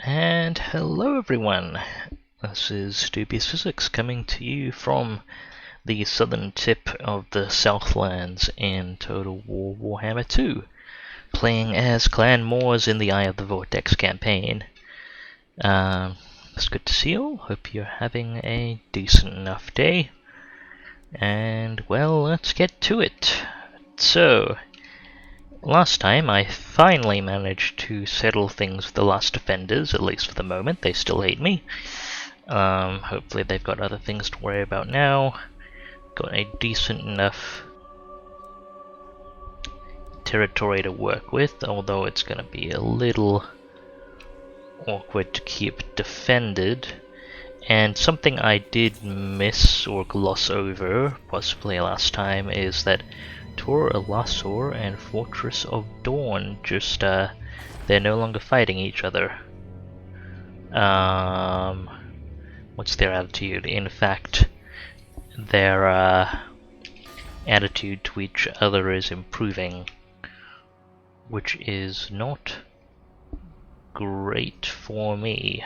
And hello everyone, this is DubiousPhysics coming to you from the southern tip of the Southlands in Total War Warhammer II, playing as Clan Moors in the Eye of the Vortex campaign. It's good to see you all, hope you're having a decent enough day, and well, let's get to it. So, last time I finally managed to settle things with the last offenders, at least for the moment. They still hate me. Hopefully they've got other things to worry about now. Got a decent enough territory to work with, although it's going to be a little awkward to keep defended. And something I did miss or gloss over, possibly last time, is that Tor Elasor and Fortress of Dawn just, they're no longer fighting each other. What's their attitude? In fact, their attitude to each other is improving, which is not great for me.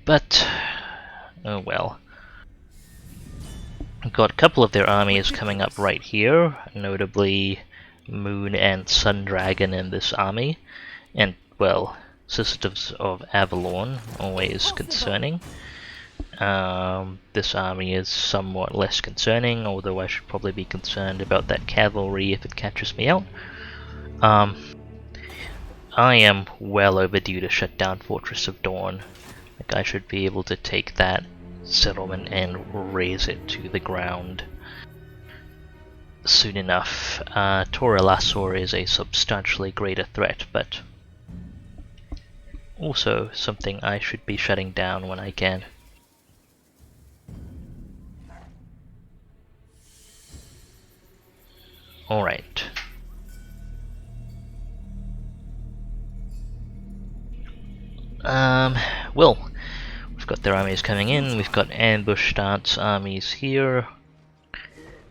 But, oh well. Got a couple of their armies coming up right here, notably Moon and Sun Dragon in this army, and, well, Sisters of Avalon, always concerning. This army is somewhat less concerning, although I should probably be concerned about that cavalry if it catches me out. I am well overdue to shut down Fortress of Dawn. Like, I should be able to take that settlement and raze it to the ground soon enough. Tor Elasor is a substantially greater threat, but also something I should be shutting down when I can. Alright. Well, we've got their armies coming in, we've got ambush stance armies here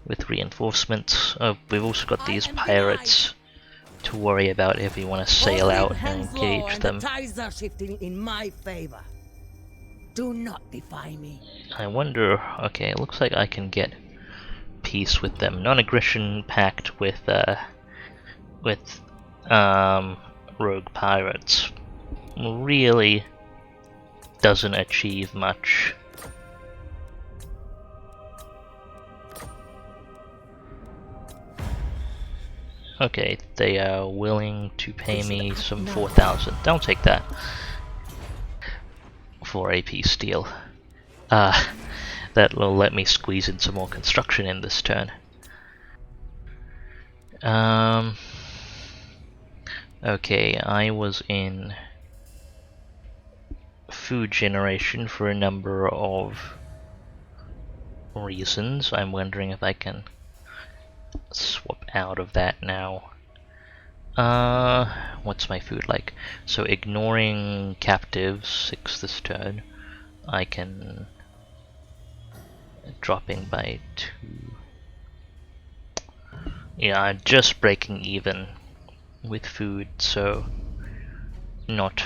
with reinforcements. We've also got these pirates to worry about if we want to sail out and engage them. The tides are shifting in my favor. Do not defy me. I wonder, okay, it looks like I can get peace with them. Non-aggression pact with rogue pirates really doesn't achieve much. Okay, they are willing to pay me some 4,000. I'll take that for a peace deal. That will let me squeeze in some more construction in this turn. Okay, I was in food generation for a number of reasons. I'm wondering if I can swap out of that now. What's my food like? So ignoring captives, 6 this turn, I can dropping by 2. Yeah, just breaking even with food, so not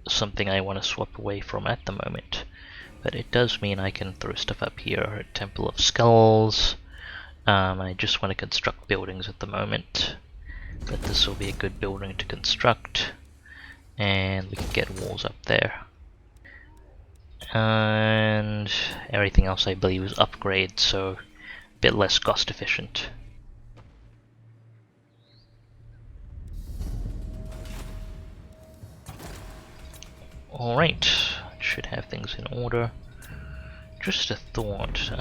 something I want to swap away from at the moment. But it does mean I can throw stuff up here. Temple of Skulls. I just want to construct buildings at the moment, but this will be a good building to construct, and we can get walls up there. And everything else I believe is upgrades, so a bit less cost efficient. Alright, should have things in order. Just a thought,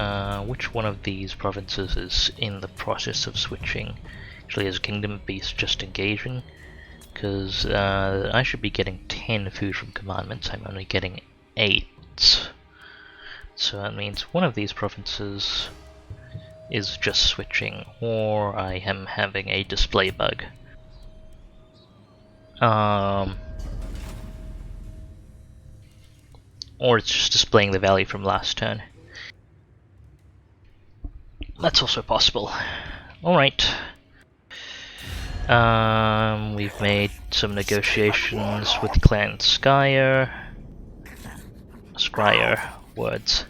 which one of these provinces is in the process of switching? Actually, is Kingdom of Beast just engaging? Because I should be getting 10 food from commandments, I'm only getting 8. So that means one of these provinces is just switching, or I am having a display bug. Or it's just displaying the value from last turn. That's also possible. Alright, We've made some negotiations with Clan Skyer. Scryer words.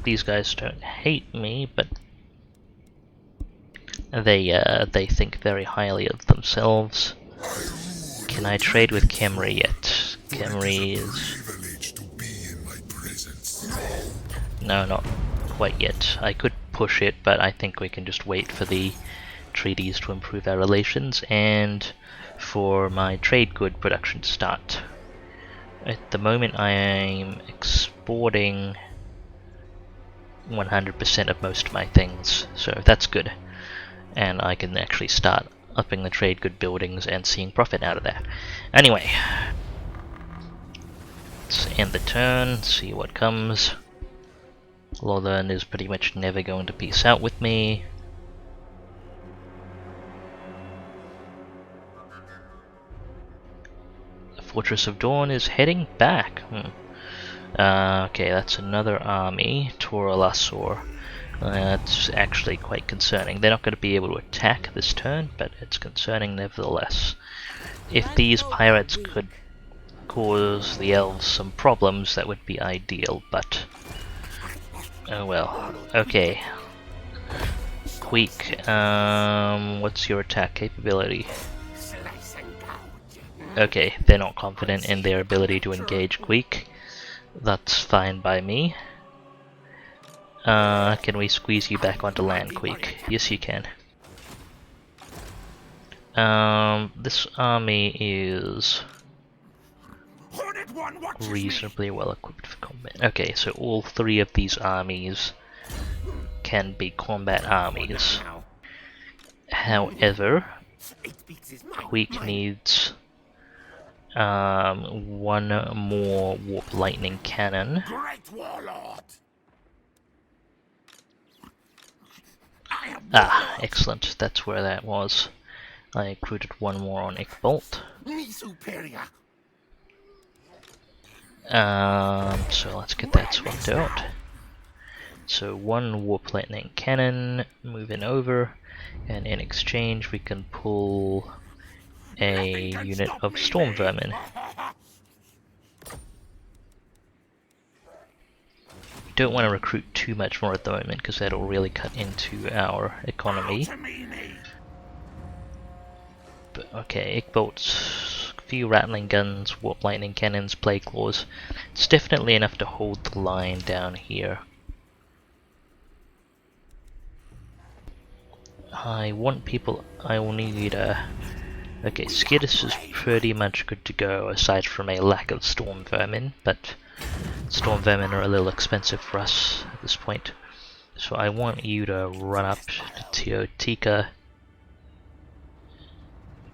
These guys don't hate me, but they think very highly of themselves. Can I trade with Khemri yet? Khemri is... No, not quite yet. I could push it, but I think we can just wait for the treaties to improve our relations and for my trade good production to start. At the moment I'm exporting 100% of most of my things, so that's good. And I can actually start upping the trade good buildings and seeing profit out of that. Anyway, let's end the turn, see what comes. Lothern is pretty much never going to peace out with me. The Fortress of Dawn is heading back. Okay, that's another army, Toralasor. That's actually quite concerning. They're not going to be able to attack this turn, but it's concerning nevertheless. If these pirates could cause the elves some problems, that would be ideal, but... oh well. Okay. Queek, what's your attack capability? Okay, they're not confident in their ability to engage Queek. That's fine by me. Can we squeeze you back onto land, Queek? Yes, you can. This army is reasonably well equipped for combat. Okay, so all three of these armies can be combat armies. However, Queek needs one more warp lightning cannon. Ah, excellent. That's where that was. I recruited one more on Ickbolt. So let's get that swapped out. So one warp lightning cannon moving over, and in exchange we can pull a unit of storm vermin. Don't want to recruit too much more at the moment because that'll really cut into our economy. But okay, Ickbolts, few rattling guns, warp lightning cannons, plague claws. It's definitely enough to hold the line down here. I want people. I will need a. Okay, Skittis is pretty much good to go aside from a lack of storm vermin, but storm vermin are a little expensive for us at this point. So I want you to run up to Teotika,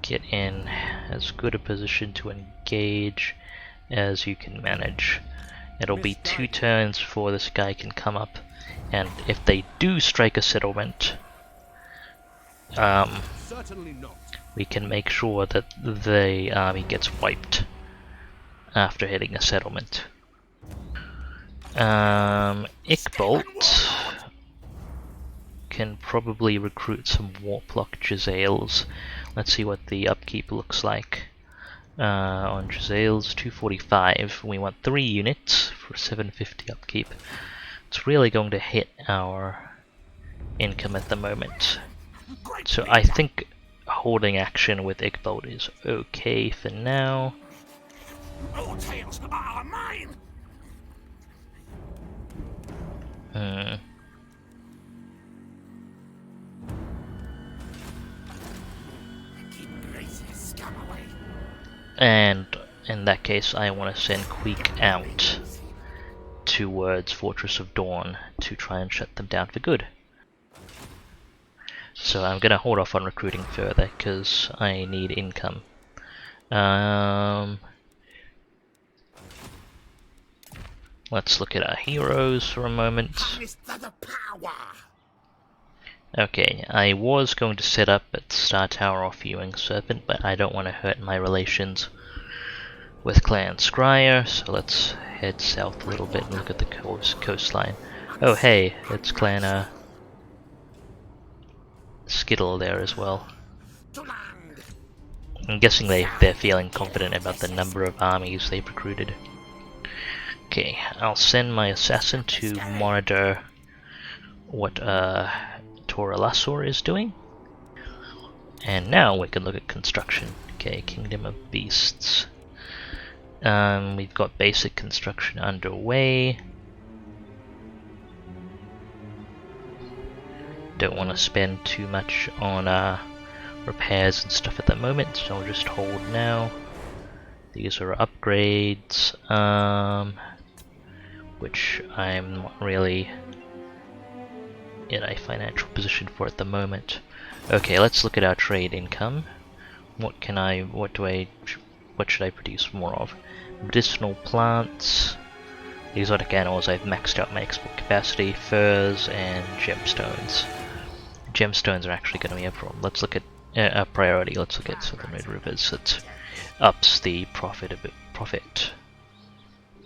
get in as good a position to engage as you can manage. It'll be 2 turns before this guy can come up, and if they do strike a settlement, we can make sure that the army gets wiped after hitting a settlement. Ickbolt can probably recruit some Warplock Jezzails. Let's see what the upkeep looks like. On Jezzails, 245. We want 3 units for 750 upkeep. It's really going to hit our income at the moment. So I think holding action with Ickbolt is okay for now. All tales are mine. And in that case, I want to send Queek out towards Fortress of Dawn to try and shut them down for good. So I'm going to hold off on recruiting further because I need income. Let's look at our heroes for a moment. Okay, I was going to set up at Star Tower off Ewing Serpent, but I don't want to hurt my relations with Clan Scryer, so let's head south a little bit and look at the coastline. Oh hey, it's Clan Skaven skittle there as well. To land. I'm guessing they're feeling confident about the number of armies they've recruited. Okay, I'll send my assassin to monitor what Toralassor is doing. And now we can look at construction. Okay, Kingdom of Beasts. We've got basic construction underway. Don't want to spend too much on repairs and stuff at the moment, so I'll just hold now. These are upgrades, which I'm not really in a financial position for at the moment. Okay, let's look at our trade income. What should I produce more of? Medicinal plants, exotic animals. I've maxed out my export capacity, furs, and gemstones. Gemstones are actually going to be a problem. Let's look at a priority. Let's look at Southern Red Rivers. It ups the profit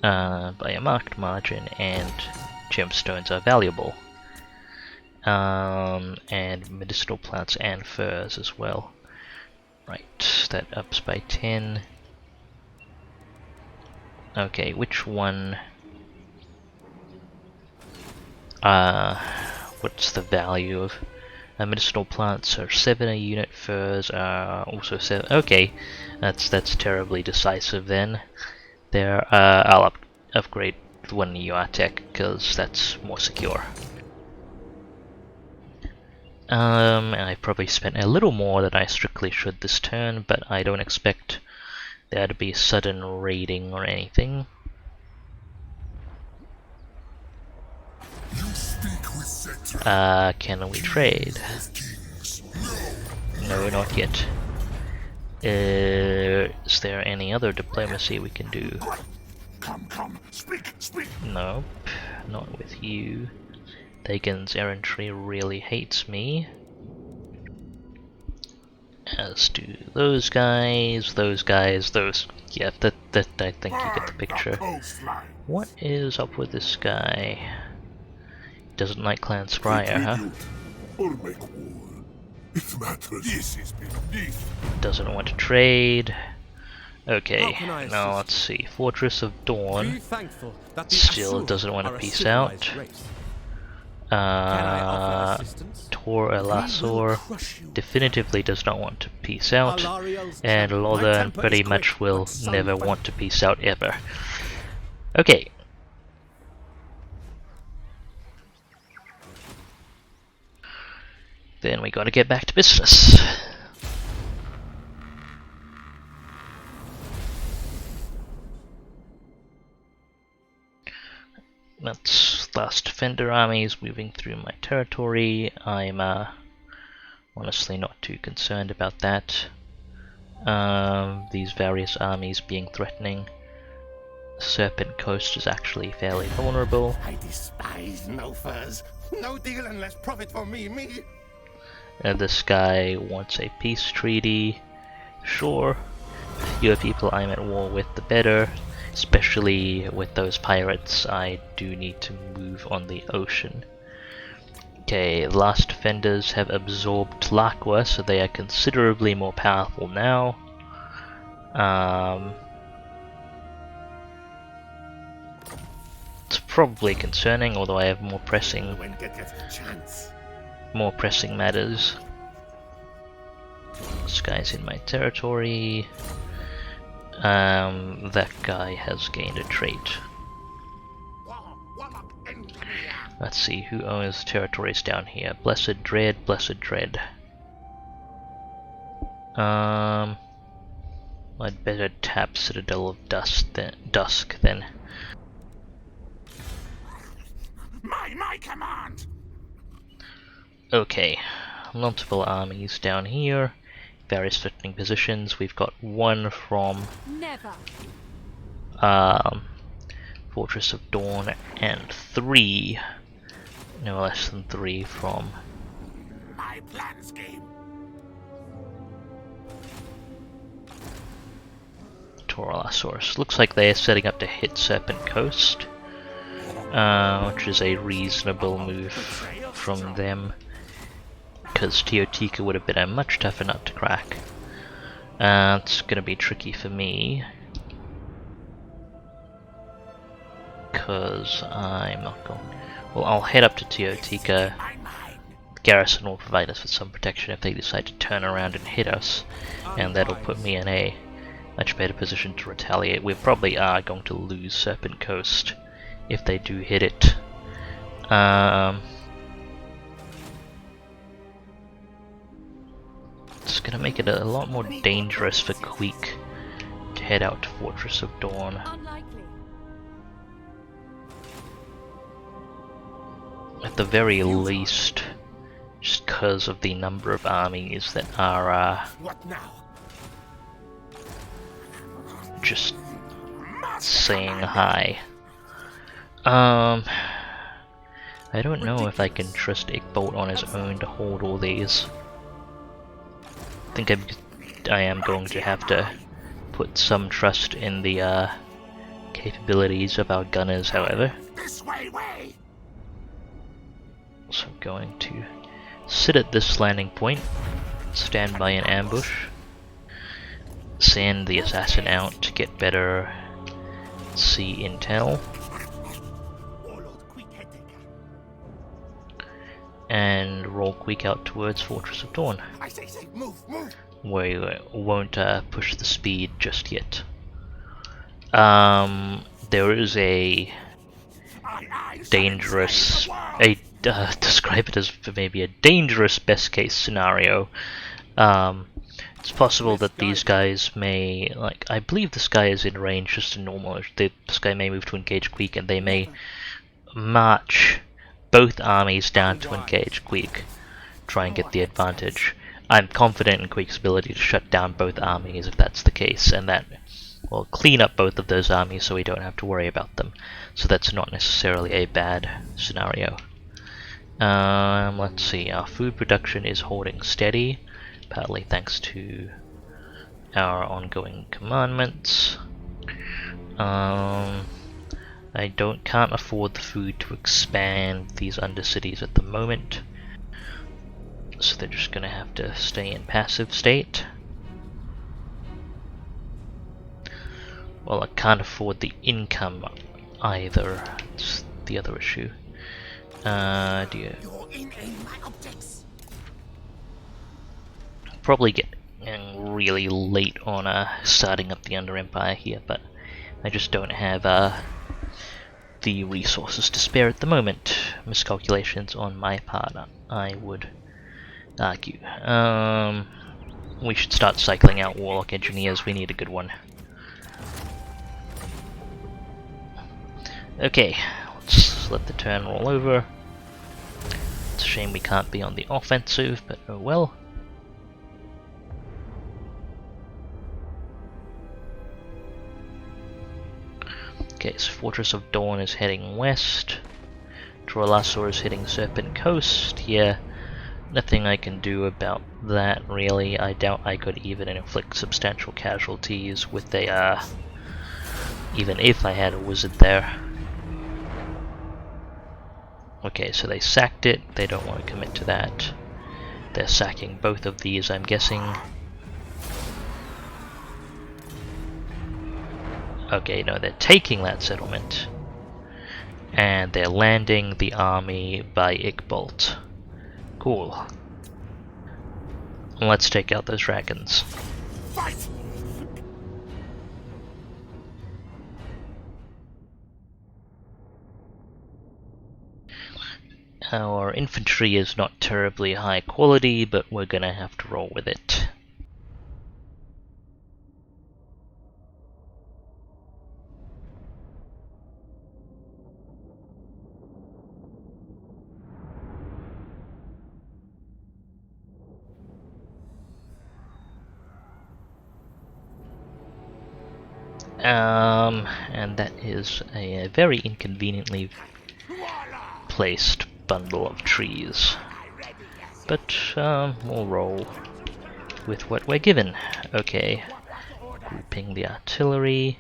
by a marked margin, and gemstones are valuable. And medicinal plants and furs as well. Right, that ups by 10. Okay, which one? What's the value of medicinal plants? Are 7 a unit, furs are also 7. Okay, that's terribly decisive then. There, I'll upgrade the one in UR-Tech because that's more secure. I probably spent a little more than I strictly should this turn, but I don't expect there to be sudden raiding or anything. Can we trade? No, not yet. Is there any other diplomacy we can do? Come, speak. Nope, not with you. Dagon's errantry really hates me. As do those guys, those. Yeah, that I think you get the picture. What is up with this guy? Doesn't like Clan Spriar, huh? Doesn't want to trade. Okay, now let's see. Fortress of Dawn still doesn't want to peace out. Toralassor definitively does not want to peace out, and Lothern pretty much will never want to peace out ever. Okay. Then we gotta get back to business. That's last defender armies moving through my territory. I'm honestly not too concerned about that. These various armies being threatening. Serpent Coast is actually fairly vulnerable. I despise no furs. No deal unless profit for me. This guy wants a peace treaty. Sure. The fewer people I'm at war with, the better. Especially with those pirates, I do need to move on the ocean. Okay, the last defenders have absorbed Tlaqua, so they are considerably more powerful now. It's probably concerning, although I have more pressing matters. This guy's in my territory. That guy has gained a trait. Let's see who owns territories down here. Blessed Dread. I'd better tap Citadel of Dusk then. My command. Okay, multiple armies down here. Various threatening positions. We've got one from Fortress of Dawn, and 3, no less than 3 from My plan scheme. Toralassor. Looks like they're setting up to hit Serpent Coast, which is a reasonable move from them. because Teotika would have been a much tougher nut to crack. It's gonna be tricky for me, because I'm not going... Well, I'll head up to Teotika. Garrison will provide us with some protection if they decide to turn around and hit us, and that'll put me in a much better position to retaliate. We probably are going to lose Serpent Coast if they do hit it. It's gonna make it a lot more dangerous for Queek to head out to Fortress of Dawn. At the very least, just because of the number of armies that are What now? just saying hi. I don't know if I can trust Ickbolt on his own to hold all these. I think I am going to have to put some trust in the capabilities of our gunners, however. This way. So I'm going to sit at this landing point, stand by an ambush, send the assassin out to get better sea intel, and roll Queek out towards Fortress of Dawn, I say, move. where we won't push the speed just yet. There is a dangerous, describe it as maybe a dangerous best case scenario. It's possible that these guys may, like, I believe this guy is in range just a normal, this guy may move to engage Queek, and they may march both armies down to engage Queek, try and get the advantage. I'm confident in Queek's ability to shut down both armies if that's the case, and that will clean up both of those armies so we don't have to worry about them. So that's not necessarily a bad scenario. Let's see, our food production is holding steady, partly thanks to our ongoing commandments. I can't afford the food to expand these undercities at the moment, so they're just gonna have to stay in passive state. Well, I can't afford the income either. It's the other issue. You're in my objects. Probably getting really late on starting up the Under Empire here, but I just don't have the resources to spare at the moment. Miscalculations on my part, I would argue. We should start cycling out Warlock Engineers, we need a good one. Okay, let's let the turn roll over. It's a shame we can't be on the offensive, but oh well. Okay, so Fortress of Dawn is heading west. Trollasaur is hitting Serpent Coast. Yeah, nothing I can do about that really. I doubt I could even inflict substantial casualties with a, even if I had a wizard there. Okay, so they sacked it, they don't want to commit to that. They're sacking both of these, I'm guessing. Okay, no, they're taking that settlement. And they're landing the army by Ickbolt. Cool. Let's take out those dragons. Fight! Our infantry is not terribly high quality, but we're gonna have to roll with it. And that is a very inconveniently placed bundle of trees. But, we'll roll with what we're given. Okay, grouping the artillery.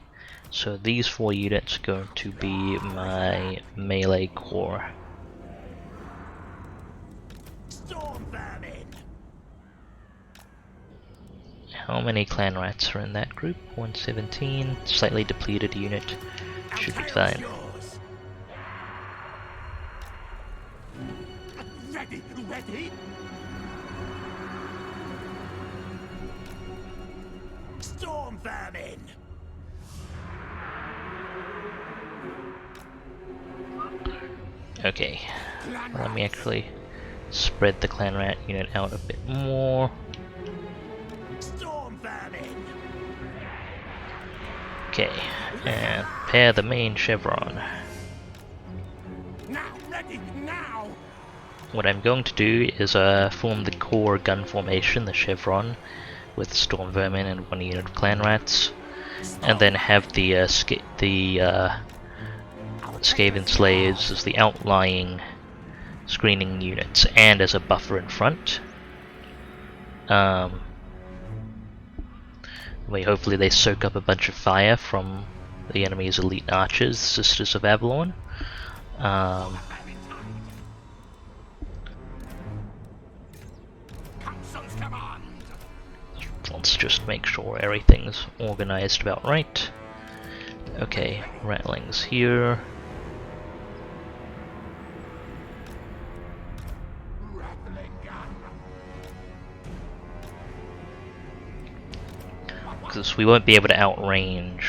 So these 4 units are going to be my melee corps. Storm vermin! how many clan rats are in that group? 117, slightly depleted unit, should be fine. Ready, ready. Storm vermin. Okay, let me actually spread the clan rat unit out a bit more. Storm vermin. Okay, and pair the main chevron. Now, ready, now. What I'm going to do is form the core gun formation, the chevron, with storm vermin and 1 unit of clan rats, and then have the Skaven slaves as the outlying screening units and as a buffer in front. Hopefully they soak up a bunch of fire from the enemy's elite archers, Sisters of Avalon. Council's command. Let's just make sure everything's organized about right. Okay, rattlings here. Rattling gun. Because we won't be able to outrange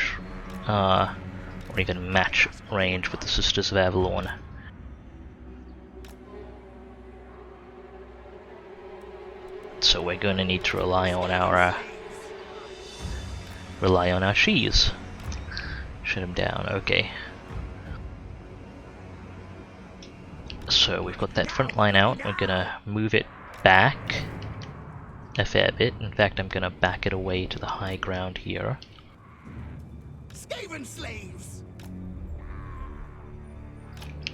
or even match range with the Sisters of Avalon. So we're going to need to rely on our shees. Shut him down. Okay. So we've got that front line out. We're gonna move it back a fair bit. In fact, I'm gonna back it away to the high ground here. Skaven slaves.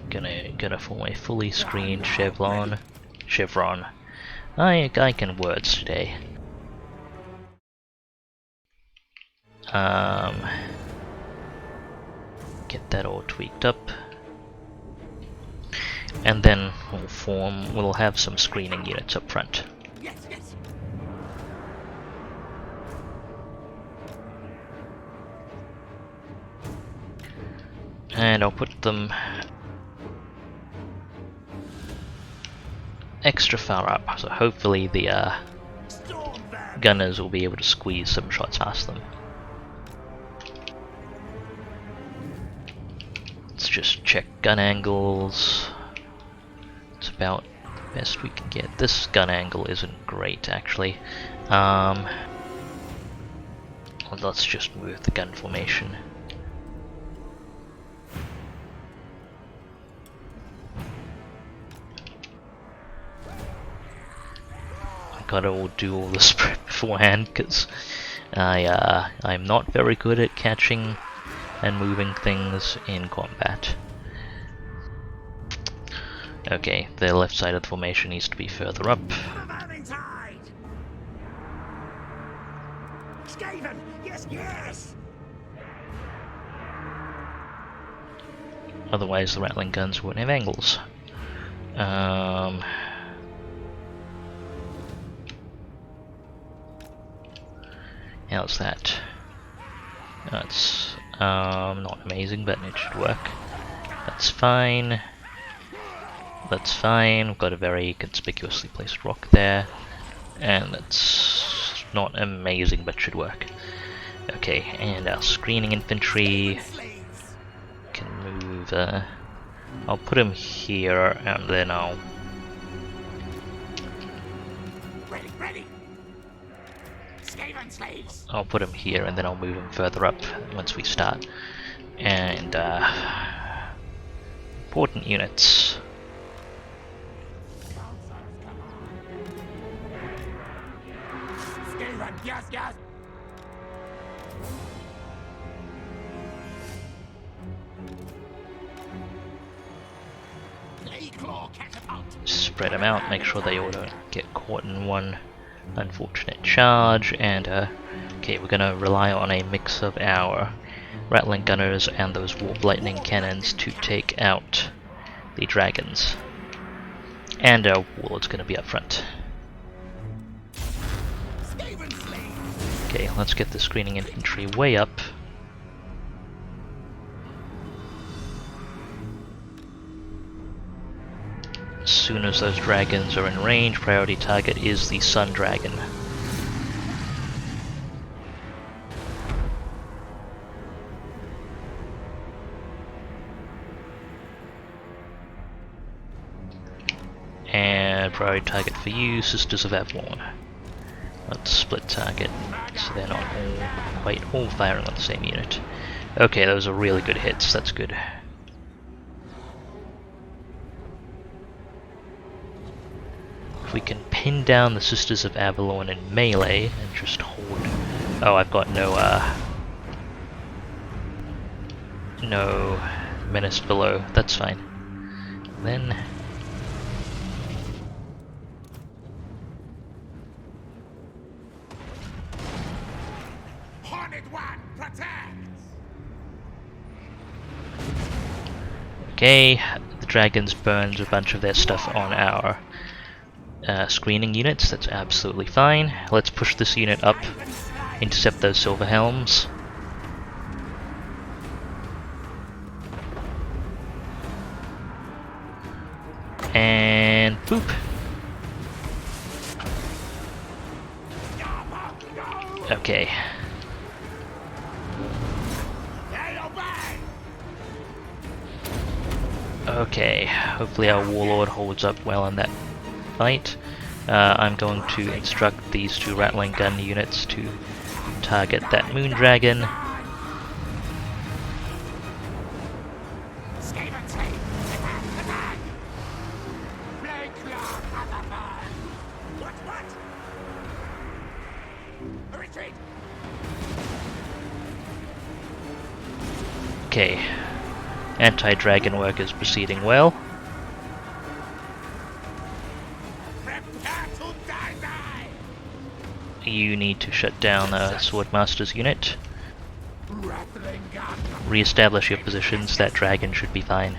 Gonna form a fully screened chevron. I can words today. Get that all tweaked up. And then we'll have some screening units up front. Yes, yes. And I'll put them extra far up, so hopefully the gunners will be able to squeeze some shots past them. Let's just check gun angles. It's about the best we can get. This gun angle isn't great, actually. Let's just move the gun formation. I gotta do all this prep beforehand because I'm not very good at catching and moving things in combat. Okay, the left side of the formation needs to be further up. Skaven, yes, yes. Otherwise the rattling guns won't have angles. How's that? That's not amazing, but it should work. That's fine. That's fine. We've got a very conspicuously placed rock there, and that's not amazing, but should work. Okay, and our screening infantry can move. I'll put him here, and then I'll. Ready. Skaven slaves. I'll put him here, and then I'll move him further up once we start. And important units. Skaven, yes, yes. Spread them out, make sure they all don't get caught in one unfortunate charge, and okay, we're gonna rely on a mix of our rattling gunners and those warp lightning cannons to take out the dragons. And our warlord's gonna be up front. Skaven slaves. Okay, let's get the screening infantry way up. As soon as those dragons are in range, priority target is the Sun Dragon. And priority target for you, Sisters of Avalon. Let's split target, so they're not quite all firing on the same unit. Okay, those are really good hits, that's good. If we can pin down the Sisters of Avalon in melee and just hold... Oh, I've got no menace below, that's fine. Then... Okay, the dragons burned a bunch of their stuff on our screening units, that's absolutely fine. Let's push this unit up, intercept those silver helms. And boop! Okay. Okay, hopefully our warlord holds up well in that fight. I'm going to instruct these two rattling gun units to target that moon dragon. Okay, anti-dragon work is proceeding well. You need to shut down the Swordmaster's unit. Re-establish your positions, that dragon should be fine.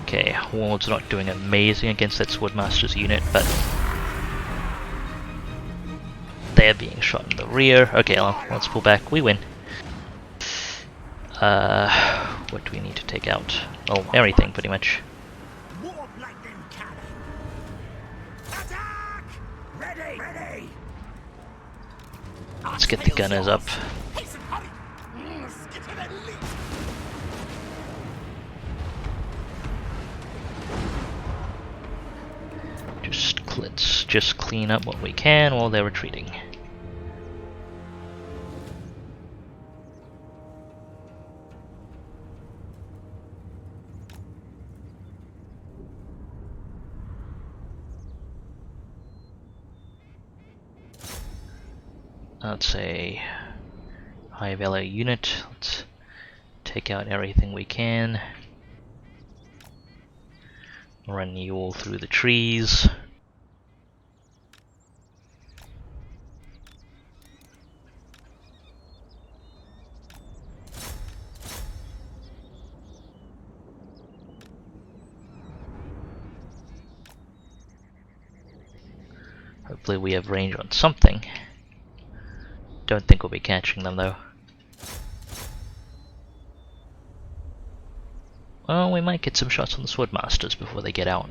Okay, Warlord's not doing amazing against that Swordmaster's unit, but they're being shot in the rear. Okay, well, let's pull back, we win. What do we need to take out? Oh, everything, pretty much. Let's get the gunners up. Let's just clean up what we can while they're retreating. That's a high value unit. Let's take out everything we can. Run you all through the trees. Hopefully we have range on something. Don't think we'll be catching them though. Well, we might get some shots on the Swordmasters before they get out.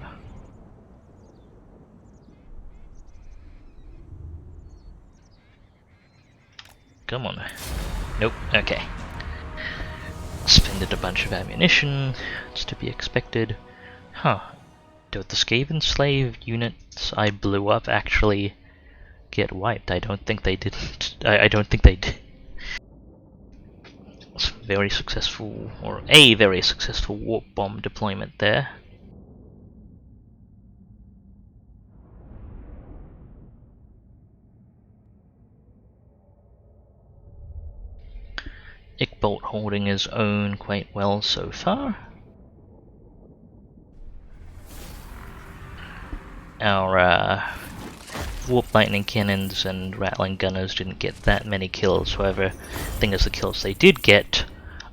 Come on. Nope, okay. Spended a bunch of ammunition, it's to be expected. Huh. Don't the Skaven slave units I blew up actually get wiped? I don't think they did. I don't think they did. It's very successful, or a very successful warp bomb deployment there. Ickbolt holding his own quite well so far. Our warp lightning cannons and rattling gunners didn't get that many kills, however, the thing is the kills they did get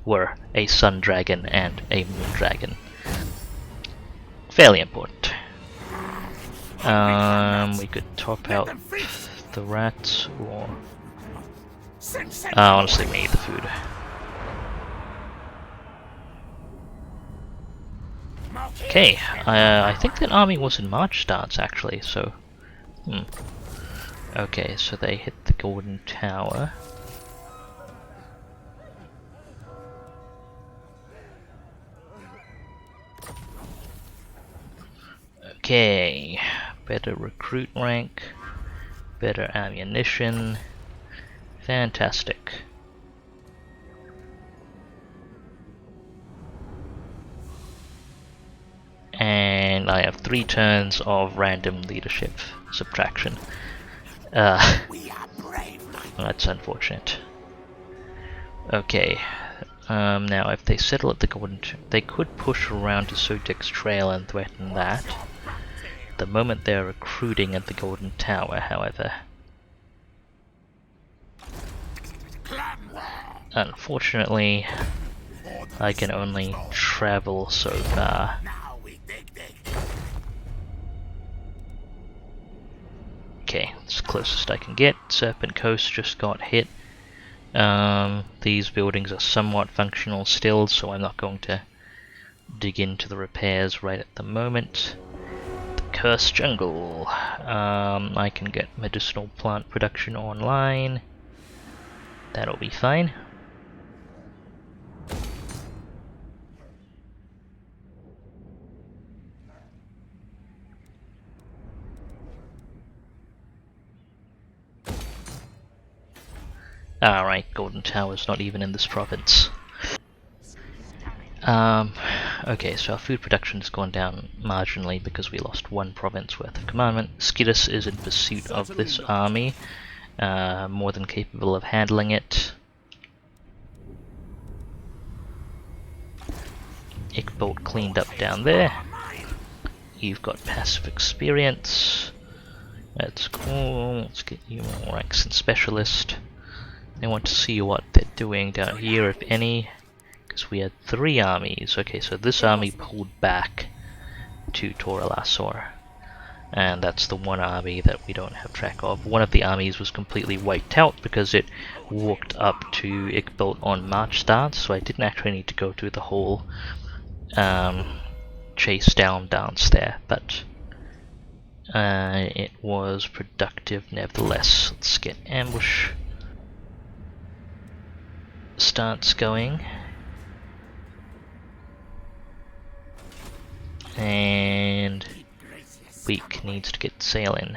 were a sun dragon and a moon dragon. Fairly important. We could top out the rats, or honestly, we need the food. Okay, I think that army was in march stance actually, so... Okay, so they hit the golden tower. Okay, better recruit rank, better ammunition, fantastic. And I have 3 turns of random leadership subtraction. That's unfortunate. Okay, now if they settle at the golden, they could push around to Sotek's trail and threaten that. The moment they're recruiting at the golden tower, however, unfortunately, I can only travel so far. Okay, it's the closest I can get. Serpent Coast just got hit. These buildings are somewhat functional still, so I'm not going to dig into the repairs right at the moment. The Cursed Jungle. I can get medicinal plant production online. That'll be fine. Alright, Golden Tower's not even in this province. Okay, so our food production has gone down marginally because we lost 1 province worth of commandment. Skidus is in pursuit of this army, more than capable of handling it. Ickbolt cleaned up down there. You've got passive experience. That's cool. Let's get you more ranks in specialist. I want to see what they're doing down here, if any, because we had 3 armies. Okay, so this army pulled back to Toralasor, and that's the one army that we don't have track of. One of the armies was completely wiped out because it walked up to Ickbolt on march stance, so I didn't actually need to go through the whole chase dance there, but it was productive nevertheless. Let's get ambush stance going, and Queek needs to get sailing.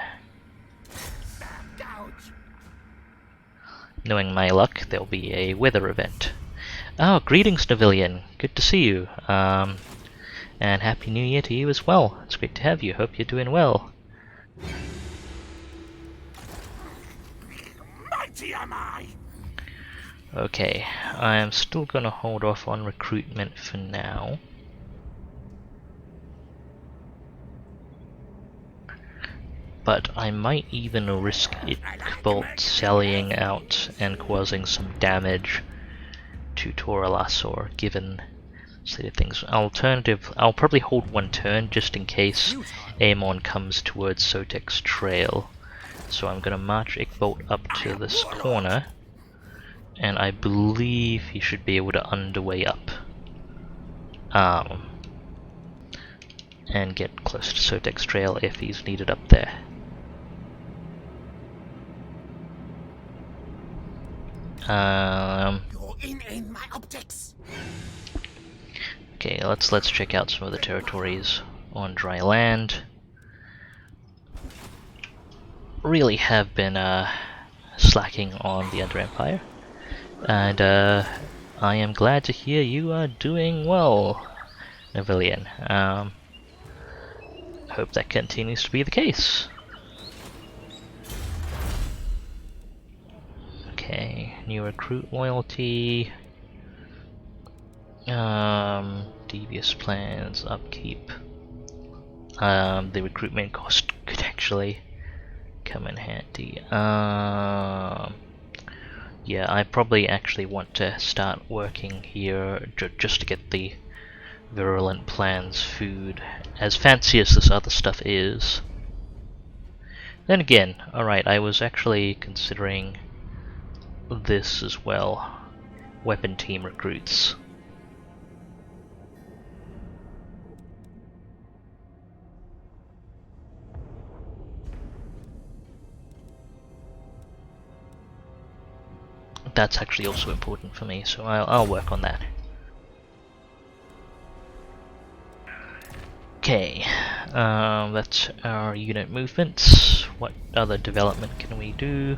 Knowing my luck, there'll be a weather event. Oh, greetings, Navillion. Good to see you. And Happy New Year to you as well. It's great to have you. Hope you're doing well. Mighty am I. Okay, I am still gonna hold off on recruitment for now. But I might even risk Ickbolt sallying out and causing some damage to Toralasor, given state of things. Alternative, I'll probably hold 1 turn just in case Aemon comes towards Sotek's trail. So I'm gonna march Ickbolt up to this corner, and I believe he should be able to underway up. And get close to Sotek's trail if he's needed up there. You're in my optics. Okay, let's check out some of the territories on dry land. Really have been slacking on the Under Empire, and I am glad to hear you are doing well, Navillion. Hope that continues to be the case. Okay, new recruit loyalty, devious plans, upkeep. The recruitment cost could actually come in handy. Yeah, I probably actually want to start working here just to get the virulent plans food. As fancy as this other stuff is, Then again, alright, I was actually considering this as well. Weapon team recruits. That's actually also important for me, so I'll work on that. Okay, that's our unit movements. What other development can we do?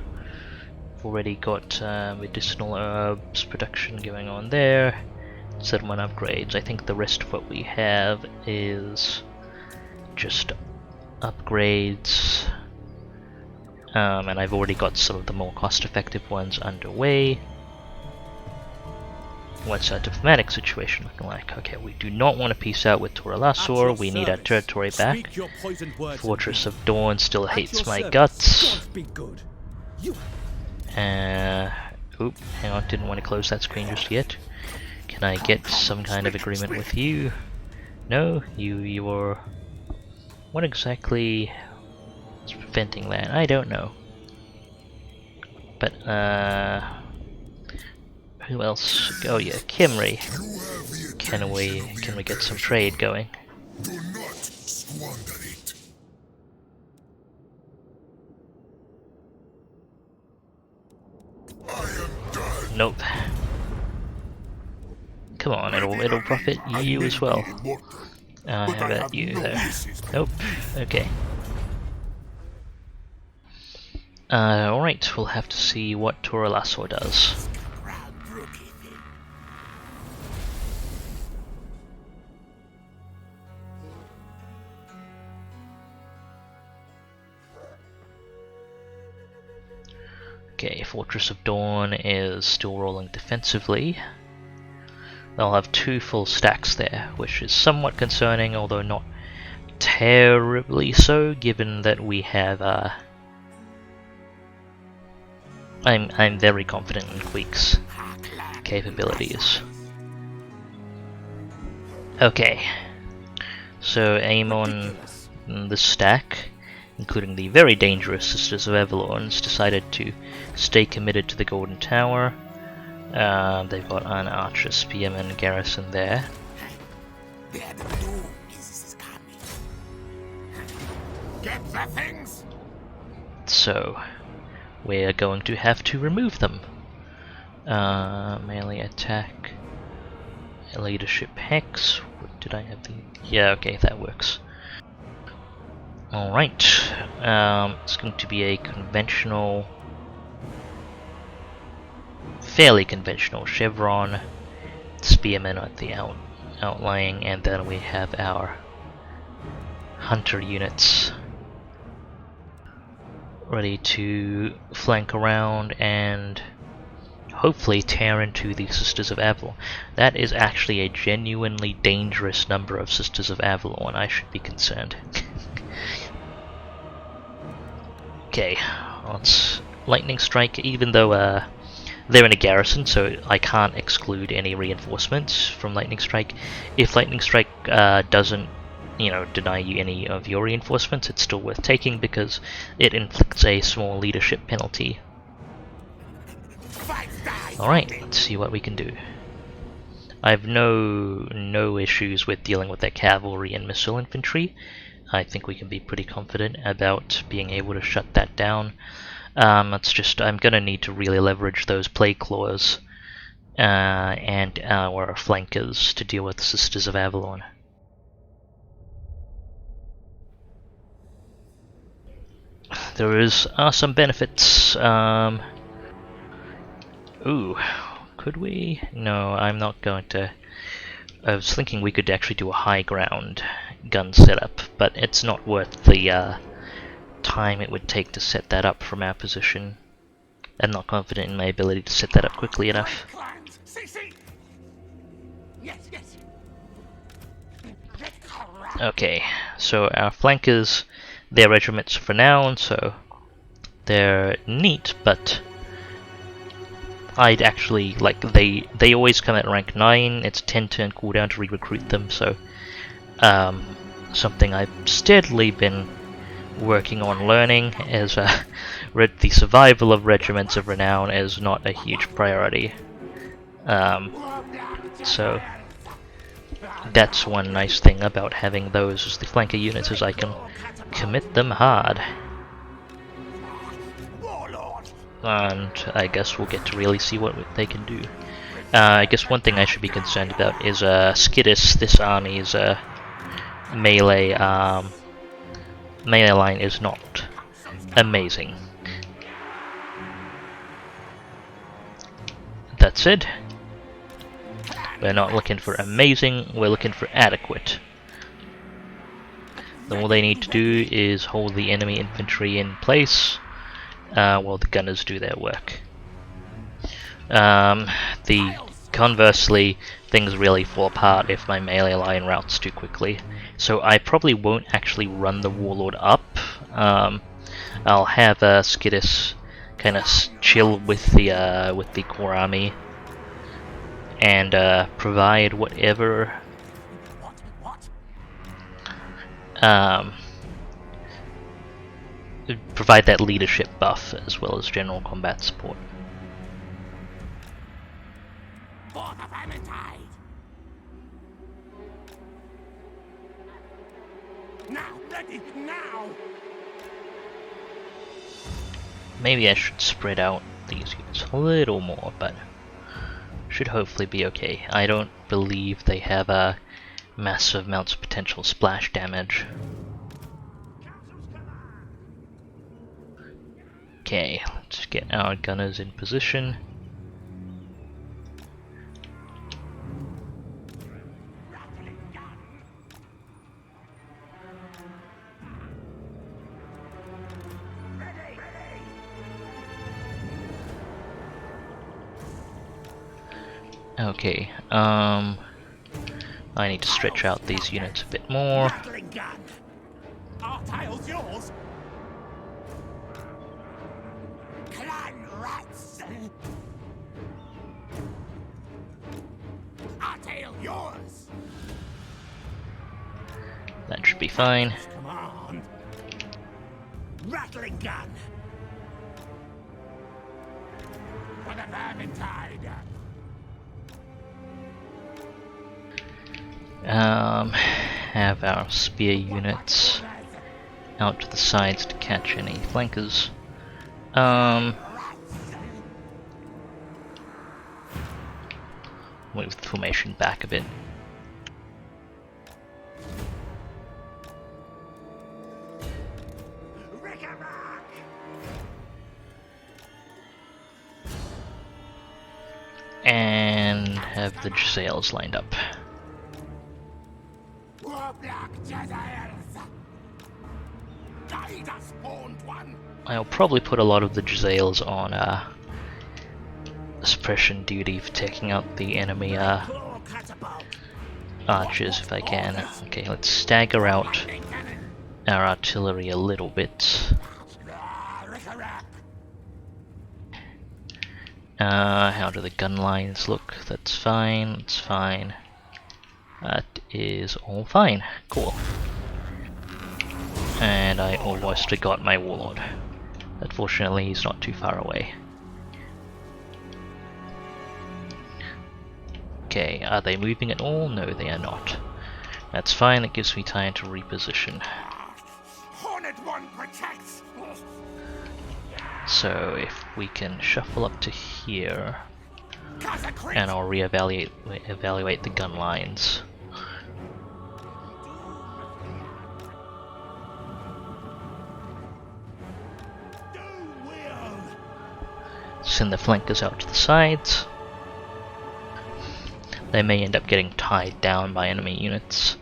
We've already got medicinal herbs production going on there. Settlement upgrades. I think the rest of what we have is just upgrades. And I've already got some of the more cost-effective ones underway. What's our diplomatic situation looking like? Okay, we do not want to peace out with Toralassor. We need our territory back. Fortress of Dawn still hates my guts. Oop, hang on, didn't want to close that screen just yet. Can I get some kind of agreement with you? No, you're... What exactly is preventing that? I don't know. But, who else? Oh yeah, Kimri. Can we get some trade going? Do not squander it. I am done. Nope. Come on, it'll profit you as well. How about you there? Nope. Okay. Alright, we'll have to see what Toralassor does. Okay, Fortress of Dawn is still rolling defensively. They'll have 2 full stacks there, which is somewhat concerning, although not terribly so, given that we have I'm very confident in Queek's capabilities. Okay, so aim on the stack, including the very dangerous Sisters of Avalor's, decided to stay committed to the Golden Tower. They've got an archer, spearman garrison there. Get the things. So we're going to have to remove them. Melee attack, leadership hex. Did I have the? Yeah, okay, that works. Alright, it's going to be a conventional, fairly conventional chevron, spearmen at the outlying, and then we have our hunter units ready to flank around and hopefully tear into the Sisters of Avalon. That is actually a genuinely dangerous number of Sisters of Avalon. I should be concerned. Okay, let's lightning strike, even though they're in a garrison, so I can't exclude any reinforcements from lightning strike. If lightning strike doesn't, deny you any of your reinforcements, it's still worth taking because it inflicts a small leadership penalty. Alright, let's see what we can do. I have no issues with dealing with their cavalry and missile infantry. I think we can be pretty confident about being able to shut that down. It's just I'm gonna need to really leverage those plague claws and our flankers to deal with the Sisters of Avalon. There are some benefits. Ooh, could we? No, I'm not going to. I was thinking we could actually do a high ground gun setup, but it's not worth the time it would take to set that up from our position. I'm not confident in my ability to set that up quickly enough. Okay, so our flankers, they're regiments for now, so they're neat, but I'd actually, they always come at rank 9, it's a 10-turn cooldown to re-recruit them, so something I've steadily been working on learning, as the survival of regiments of renown is not a huge priority. So that's one nice thing about having those as the flanker units, is I can commit them hard. And I guess we'll get to really see what they can do. I guess one thing I should be concerned about is Skittis. This army's melee line is not amazing. That said, we're not looking for amazing, we're looking for adequate. Then all they need to do is hold the enemy infantry in place while the gunners do their work. Conversely, things really fall apart if my melee line routes too quickly. So I probably won't actually run the Warlord up. I'll have Skittis kind of chill with the core army and provide whatever provide that leadership buff as well as general combat support. Now, ready, now! Maybe I should spread out these units a little more, but should hopefully be okay. I don't believe they have massive amounts of potential splash damage. Okay, let's get our gunners in position. Okay, I need to stretch out these units a bit more. Our tile's yours. Clan rats. Our tail yours. That should be fine. Come on. Rattling gun. For the Vermintide. Have our spear units out to the sides to catch any flankers. Move the formation back a bit. And have the sails lined up. I'll probably put a lot of the Jezzails on suppression duty for taking out the enemy archers if I can. Okay, let's stagger out our artillery a little bit. How do the gun lines look? That's fine, that's fine. That is all fine. Cool. And I almost forgot my Warlord. Unfortunately, he's not too far away. Okay, are they moving at all? No, they are not. That's fine, it gives me time to reposition. Hornet one protects. So if we can shuffle up to here, and I'll evaluate the gun lines. Send the flankers out to the sides. They may end up getting tied down by enemy units.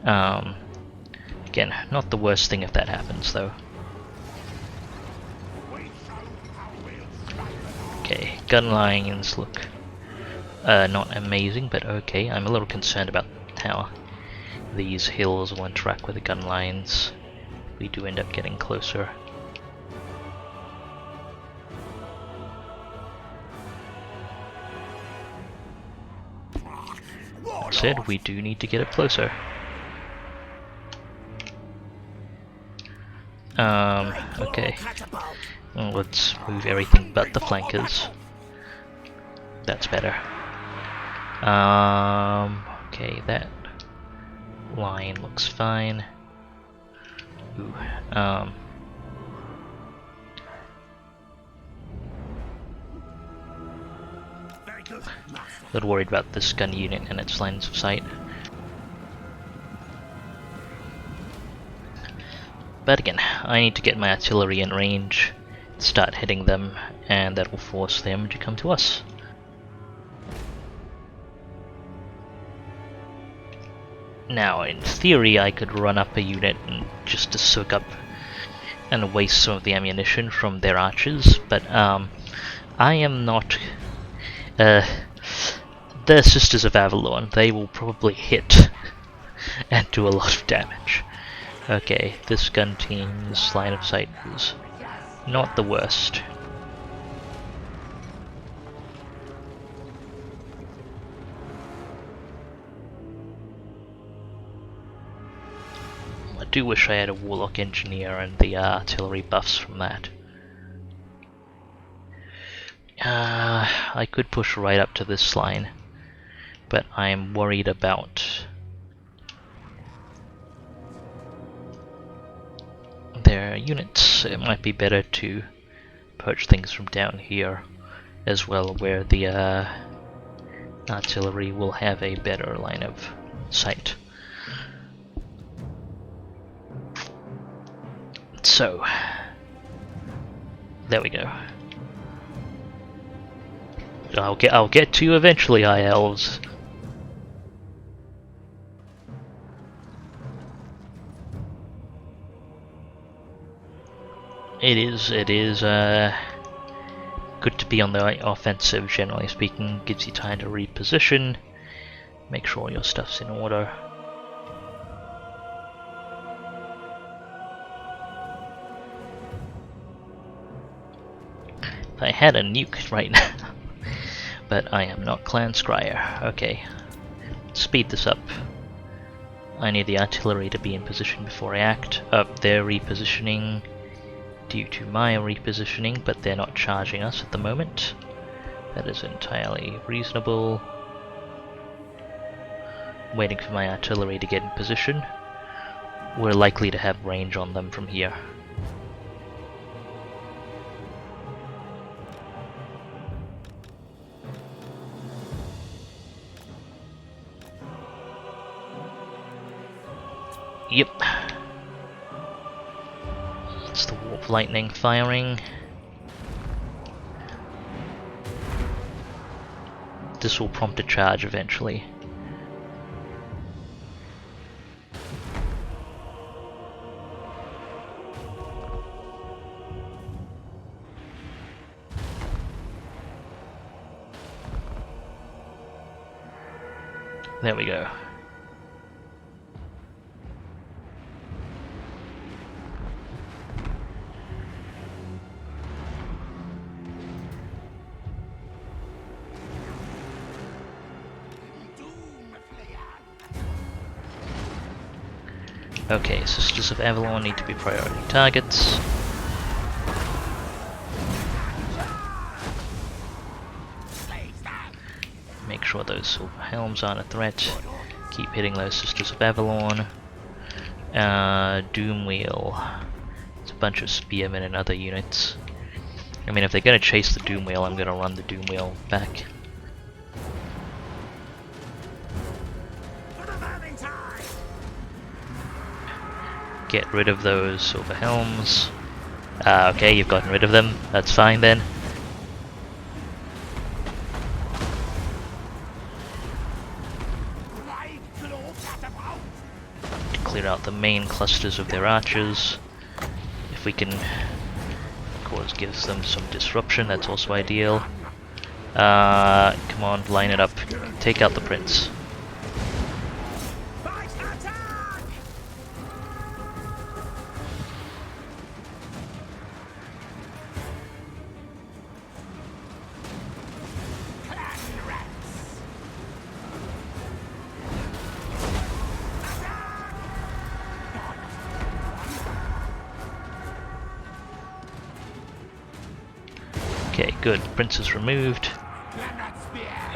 Again, not the worst thing if that happens though. Okay, gun lines look not amazing, but okay. I'm a little concerned about how these hills will interact with the gun lines. We do end up getting closer. That said, we do need to get it closer. Okay. Well, let's move everything but the flankers. That's better. Okay, that line looks fine. Ooh, a little worried about this gun unit and its lines of sight. But again, I need to get my artillery in range, start hitting them, and that will force them to come to us. Now, in theory, I could run up a unit and just to soak up and waste some of the ammunition from their archers, but I am not... they're Sisters of Avalon, they will probably hit and do a lot of damage. Okay, this gun team's line of sight is not the worst. I do wish I had a Warlock Engineer and the artillery buffs from that. I could push right up to this line, but I'm worried about their units. It might be better to approach things from down here as well, where the artillery will have a better line of sight. So, there we go. I'll get to you eventually, High Elves. It is good to be on the offensive, generally speaking. Gives you time to reposition, make sure your stuff's in order. If I had a nuke right now, but I am not Clan Scryer. Okay, speed this up. I need the artillery to be in position before I act. They're repositioning due to my repositioning, but they're not charging us at the moment. That is entirely reasonable. I'm waiting for my artillery to get in position. We're likely to have range on them from here. Yep. It's the Warp Lightning firing. This will prompt a charge eventually. There we go. Okay, Sisters of Avalon need to be priority targets. Make sure those silver helms aren't a threat. Keep hitting those Sisters of Avalon. Doom Wheel. It's a bunch of spearmen and other units. I mean, if they're going to chase the Doom Wheel, I'm going to run the Doom Wheel back. Get rid of those silver helms. Okay, you've gotten rid of them. That's fine then. To clear out the main clusters of their archers. If we can, of course, give them some disruption, that's also ideal. Come on, line it up. Take out the prince. Okay, good. Prince is removed.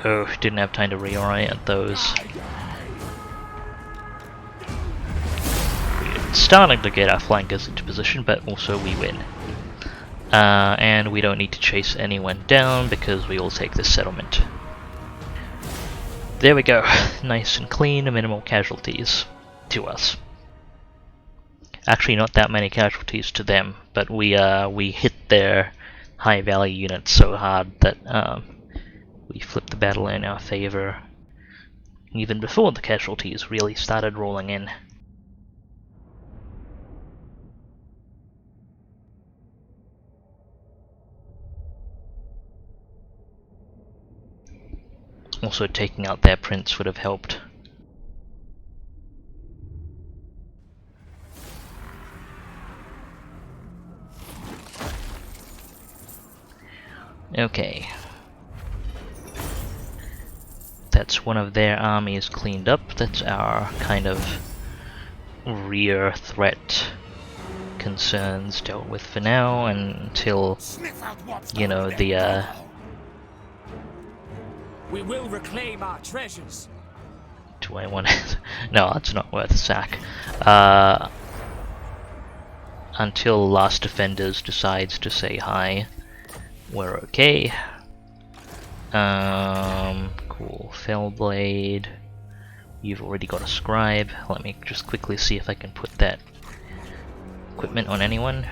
Oh, didn't have time to reorient those. We're starting to get our flankers into position, but also we win. And we don't need to chase anyone down because we will take this settlement. There we go. Nice and clean, minimal casualties to us. Actually, not that many casualties to them, but we hit their high value units so hard that we flipped the battle in our favor even before the casualties really started rolling in. Also, taking out their prince would have helped. Okay. That's one of their armies cleaned up. That's our kind of rear threat concerns dealt with for now until, you know, the We will reclaim our treasures. do I want to... No, it's not worth a sack. Until Last Defenders decides to say hi, we're okay. Cool. Fellblade. You've already got a scribe. Let me just quickly see if I can put that equipment on anyone.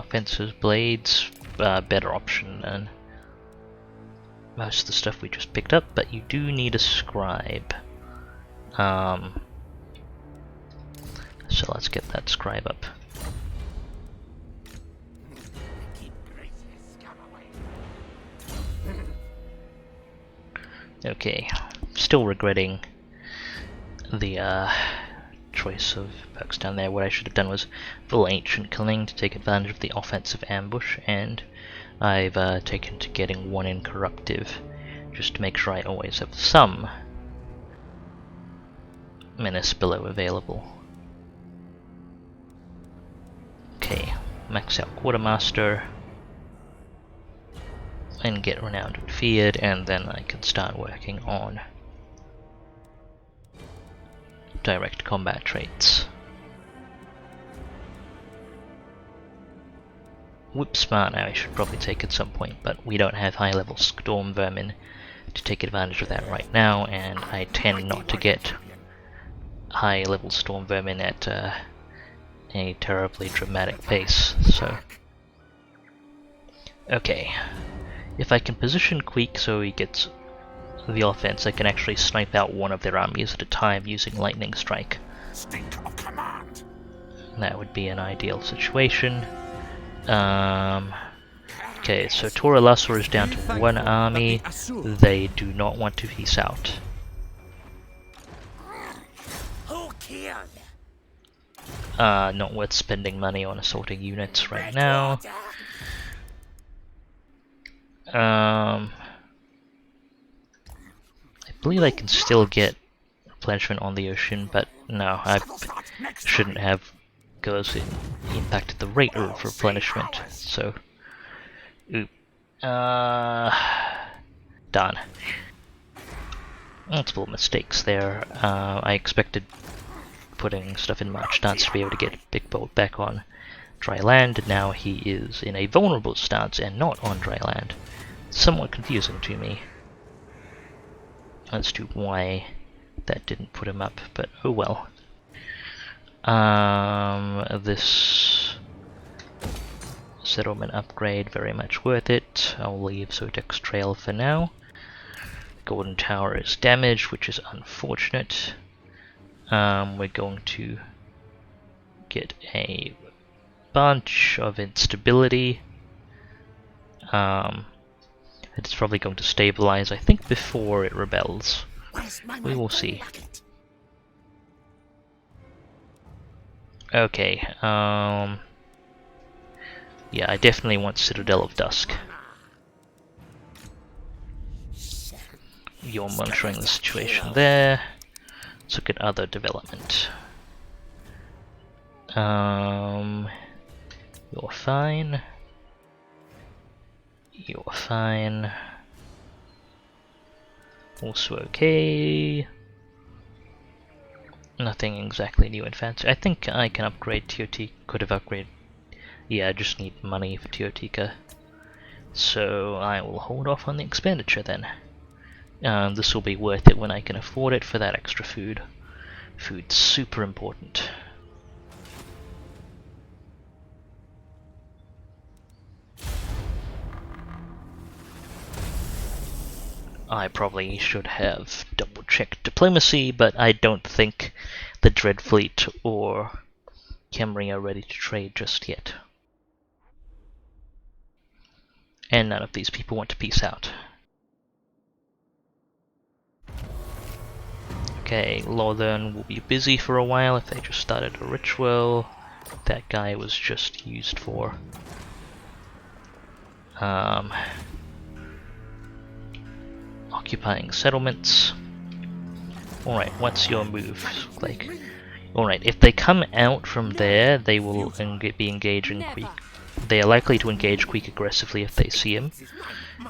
Fences, blades, better option than most of the stuff we just picked up, but you do need a scribe. So let's get that scribe up. Okay, still regretting the choice of perks down there. What I should have done was full Ancient Killing to take advantage of the offensive ambush, and I've taken to getting one Incorruptive just to make sure I always have some Menace below available. Okay, max out Quartermaster and get Renowned and Feared, and then I can start working on direct combat traits. Whip Smart now I should probably take at some point, but we don't have high level Storm Vermin to take advantage of that right now, and I tend not to get high level Storm Vermin at a terribly dramatic pace, so... Okay. If I can position Queek so he gets the offense, I can actually snipe out one of their armies at a time using Lightning Strike. That would be an ideal situation. Okay, so Tora Lassor is down to one army. They do not want to peace out. Not worth spending money on assaulting units right now. I believe I can still get replenishment on the ocean, but no, I shouldn't have, because it impacted the rate of replenishment, so... Oop. Done. Multiple mistakes there. I expected putting stuff in March stance to be able to get Big Bolt back on dry land. Now he is in a vulnerable stance and not on dry land. Somewhat confusing to me as to why that didn't put him up, but oh well. This settlement upgrade, very much worth it. I'll leave Zotex Trail for now. Golden Tower is damaged, which is unfortunate. We're going to get a bunch of instability. It's probably going to stabilize, I think, before it rebels. We will see. Okay, yeah, I definitely want Citadel of Dusk. You're monitoring the situation there. Let's look at other development. You're fine. You're fine. Also okay. Nothing exactly new and fancy. I think I can upgrade Teotika. Could have upgraded. Yeah, I just need money for Teotika. So I will hold off on the expenditure then. This will be worth it when I can afford it for that extra food. Food's super important. I probably should have double-checked diplomacy, but I don't think the Dreadfleet or Khemri are ready to trade just yet. And none of these people want to peace out. Okay, Lorthern will be busy for a while if they just started a ritual. That guy was just used for. Occupying settlements. Alright, what's your move like? Alright, if they come out from there, they will be engaging Queek. They are likely to engage Queek aggressively if they see him,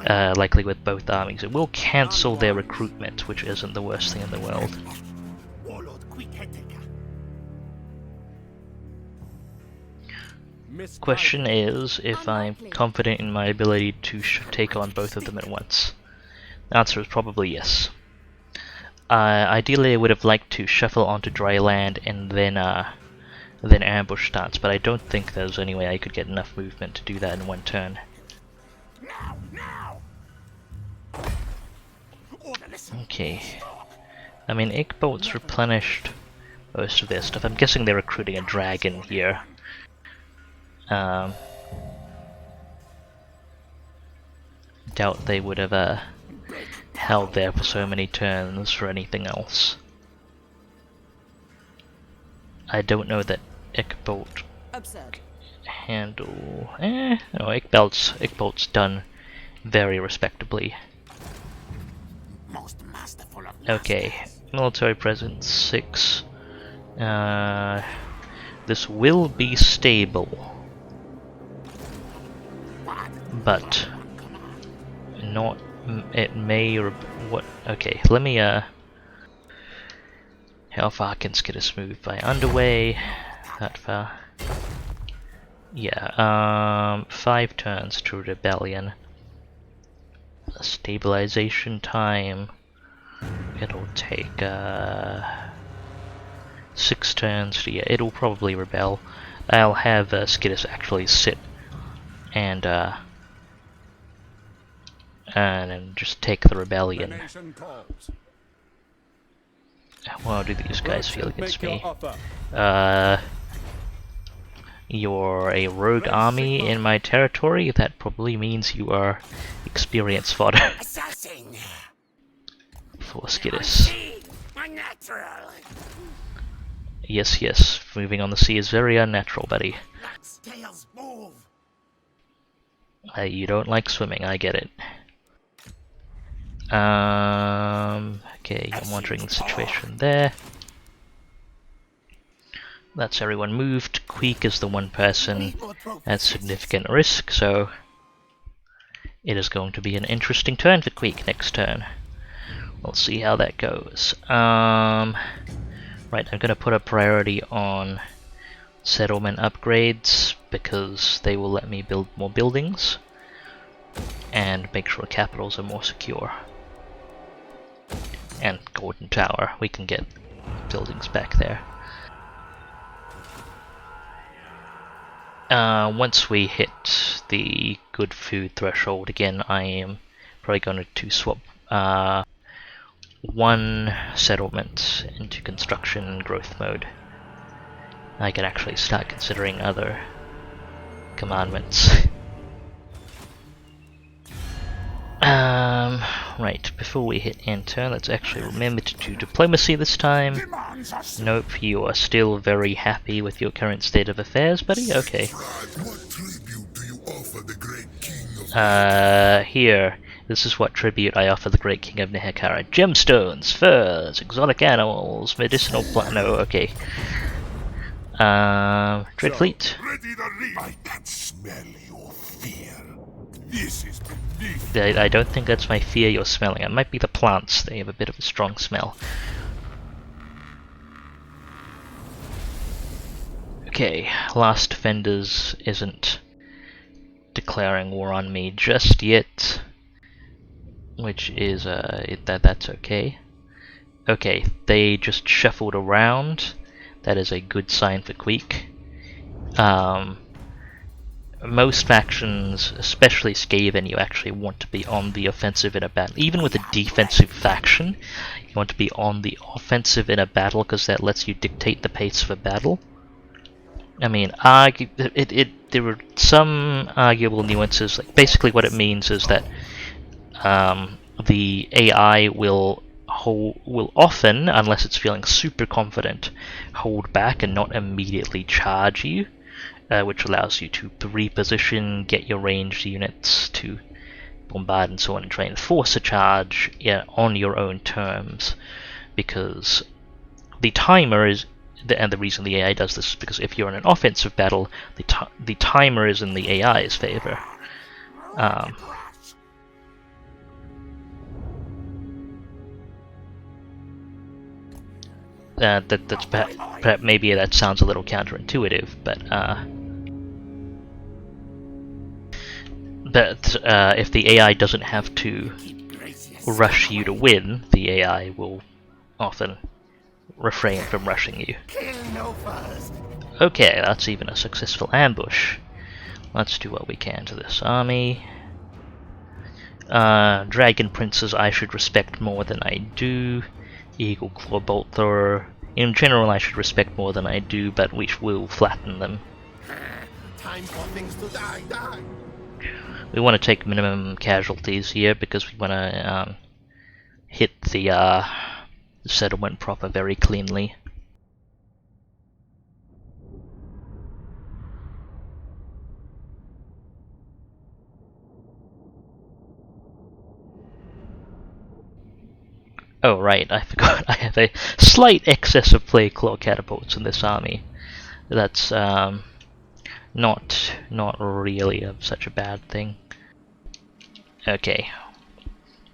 likely with both armies. It will cancel their recruitment, which isn't the worst thing in the world. Question is if I'm confident in my ability to take on both of them at once. The answer is probably yes. Ideally, I would have liked to shuffle onto dry land and then ambush starts, but I don't think there's any way I could get enough movement to do that in one turn. Okay. I mean, Ickbolt's replenished most of their stuff. I'm guessing they're recruiting a dragon here. Doubt they would have held there for so many turns for anything else. I don't know that Ickbolt handle. No, Ickbolt's done very respectably. Okay, military presence 6. This will be stable, but not. It may. What? Okay, let me. How far can Skittis move by underway? That far. Yeah. 5 turns to rebellion. Stabilization time. It'll take 6 turns. Yeah, it'll probably rebel. I'll have Skittis actually sit and then just take the rebellion. How do these guys feel against me? You're a rogue army in my territory. That probably means you are experienced fodder for Skittis. Yes, yes. Moving on the sea is very unnatural, buddy. You don't like swimming, I get it. Okay, I'm monitoring the situation there. That's everyone moved. Queek is the one person at significant risk, so it is going to be an interesting turn for Queek next turn. We'll see how that goes. Right, I'm going to put a priority on settlement upgrades because they will let me build more buildings and make sure capitals are more secure. And Golden Tower, we can get buildings back there. Once we hit the good food threshold again, I am probably going to swap one settlement into construction and growth mode. I can actually start considering other commandments. Right, before we hit enter, let's actually remember to do diplomacy this time. Nope, you are still very happy with your current state of affairs, buddy? Okay. Here, this is what tribute I offer the great king of Nehekara. Gemstones, furs, exotic animals, medicinal plant. No, okay. Dreadfleet. I can smell your fear. This is beneath. I don't think that's my fear you're smelling. It might be the plants. They have a bit of a strong smell. Okay, Last Defenders isn't declaring war on me just yet, which is that's okay. Okay, they just shuffled around. That is a good sign for Queek. Most factions, especially Skaven, you actually want to be on the offensive in a battle. Even with a defensive faction, you want to be on the offensive in a battle because that lets you dictate the pace of a battle. I mean, there are some arguable nuances. Like, basically what it means is that the AI will often, unless it's feeling super confident, hold back and not immediately charge you. Which allows you to reposition, get your ranged units to bombard and so on, and try and force a charge on your own terms, because the timer is, and the reason the AI does this is because if you're in an offensive battle, the timer is in the AI's favor. That's perhaps maybe that sounds a little counterintuitive, but if the AI doesn't have to rush you to win, the AI will often refrain from rushing you. Okay, that's even a successful ambush. Let's do what we can to this army. Dragon Princes I should respect more than I do. Eagle Claw Bolt Thrower. In general I should respect more than I do, but we will flatten them. Time for things to die. We want to take minimum casualties here because we want to hit the settlement proper very cleanly. Oh right, I forgot I have a slight excess of Plague Claw catapults in this army. That's not really such a bad thing. Okay, I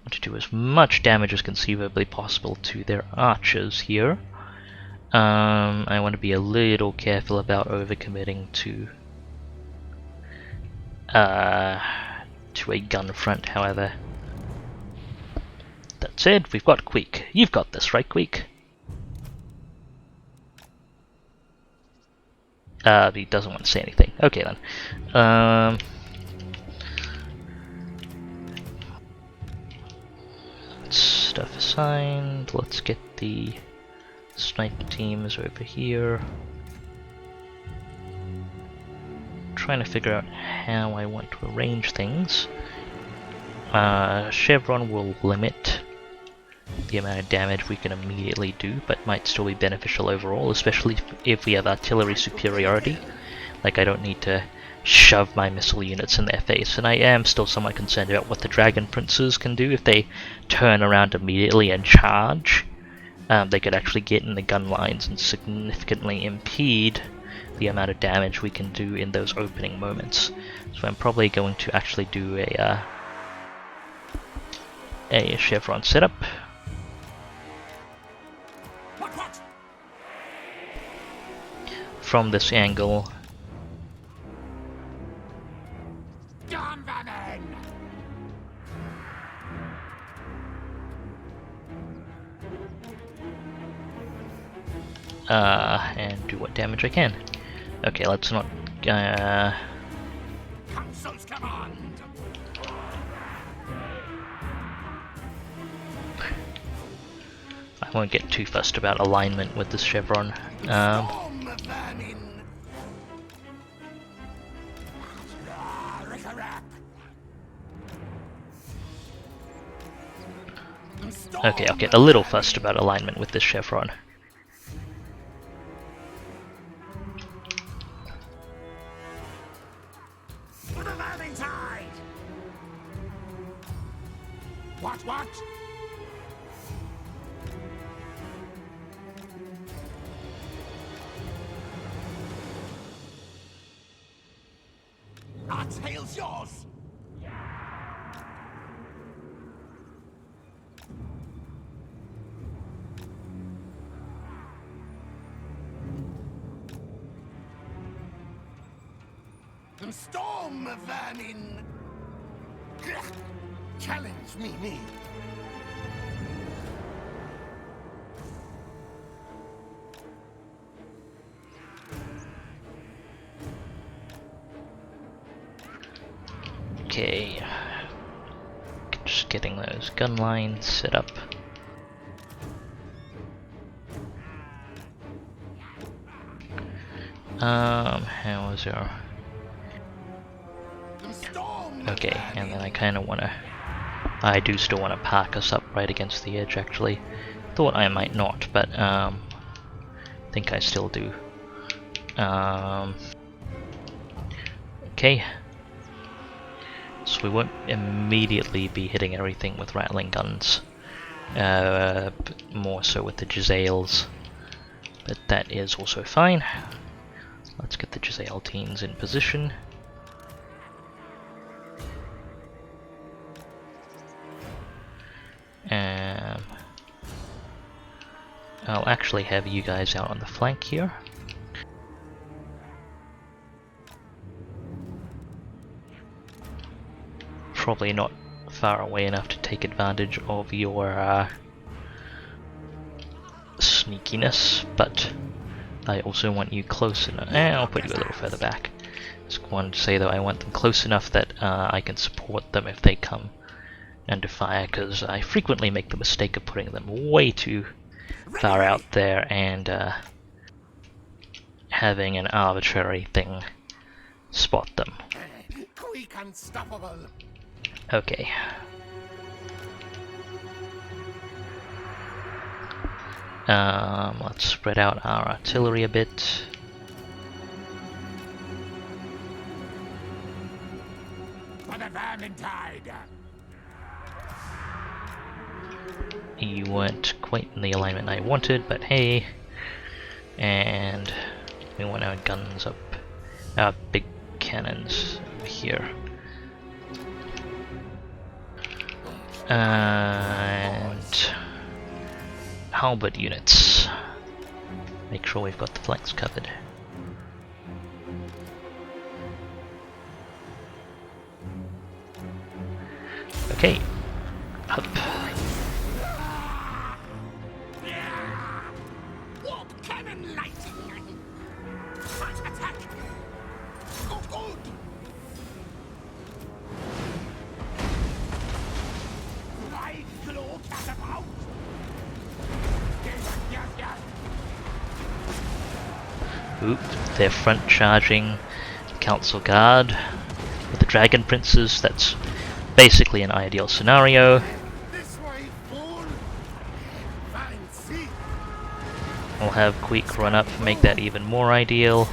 want to do as much damage as conceivably possible to their archers here. I want to be a little careful about overcommitting to a gun front, however. That said, we've got Queek. You've got this, right, Queek? He doesn't want to say anything. Okay then. Stuff assigned. Let's get the sniper teams over here. Trying to figure out how I want to arrange things. Chevron will limit the amount of damage we can immediately do, but might still be beneficial overall, especially if we have artillery superiority. Like, I don't need to shove my missile units in their face, and I am still somewhat concerned about what the Dragon Princes can do if they turn around immediately and charge. They could actually get in the gun lines and significantly impede the amount of damage we can do in those opening moments. So I'm probably going to actually do a chevron setup. From this angle, and do what damage I can. Okay, let's not Council's command. I won't get too fussed about alignment with this chevron. Okay, I'll get a little fussed about alignment with this chevron. For the landing tide. What? Our tail's yours. Them storm vermin. Challenge me. Okay, just getting those gun lines set up. How is our... Okay, and then I kind of want to... I do still want to park us up right against the edge, actually. Thought I might not, but think I still do. Okay. So we won't immediately be hitting everything with rattling guns. More so with the Jezzails. But that is also fine. Let's get the Jezzail teens in position. I'll actually have you guys out on the flank here. Probably not far away enough to take advantage of your sneakiness, but I also want you close enough. I'll put you a little further back. Just wanted to say that I want them close enough that I can support them if they come under fire, because I frequently make the mistake of putting them way too far out there and having an arbitrary thing spot them. Queek unstoppable. Okay. Let's spread out our artillery a bit. For the Vermintide! You weren't quite in the alignment I wanted, but hey. And we want our guns up, our big cannons over here. And halberd units. Make sure we've got the flanks covered. Okay, up. Warp cannon lighting! Front attack! Good! Wide claw catapult! Oop, they're front charging Council Guard with the Dragon Princes. That's basically an ideal scenario. This way, fool. Fancy. We'll have Queek run up, make that even more ideal.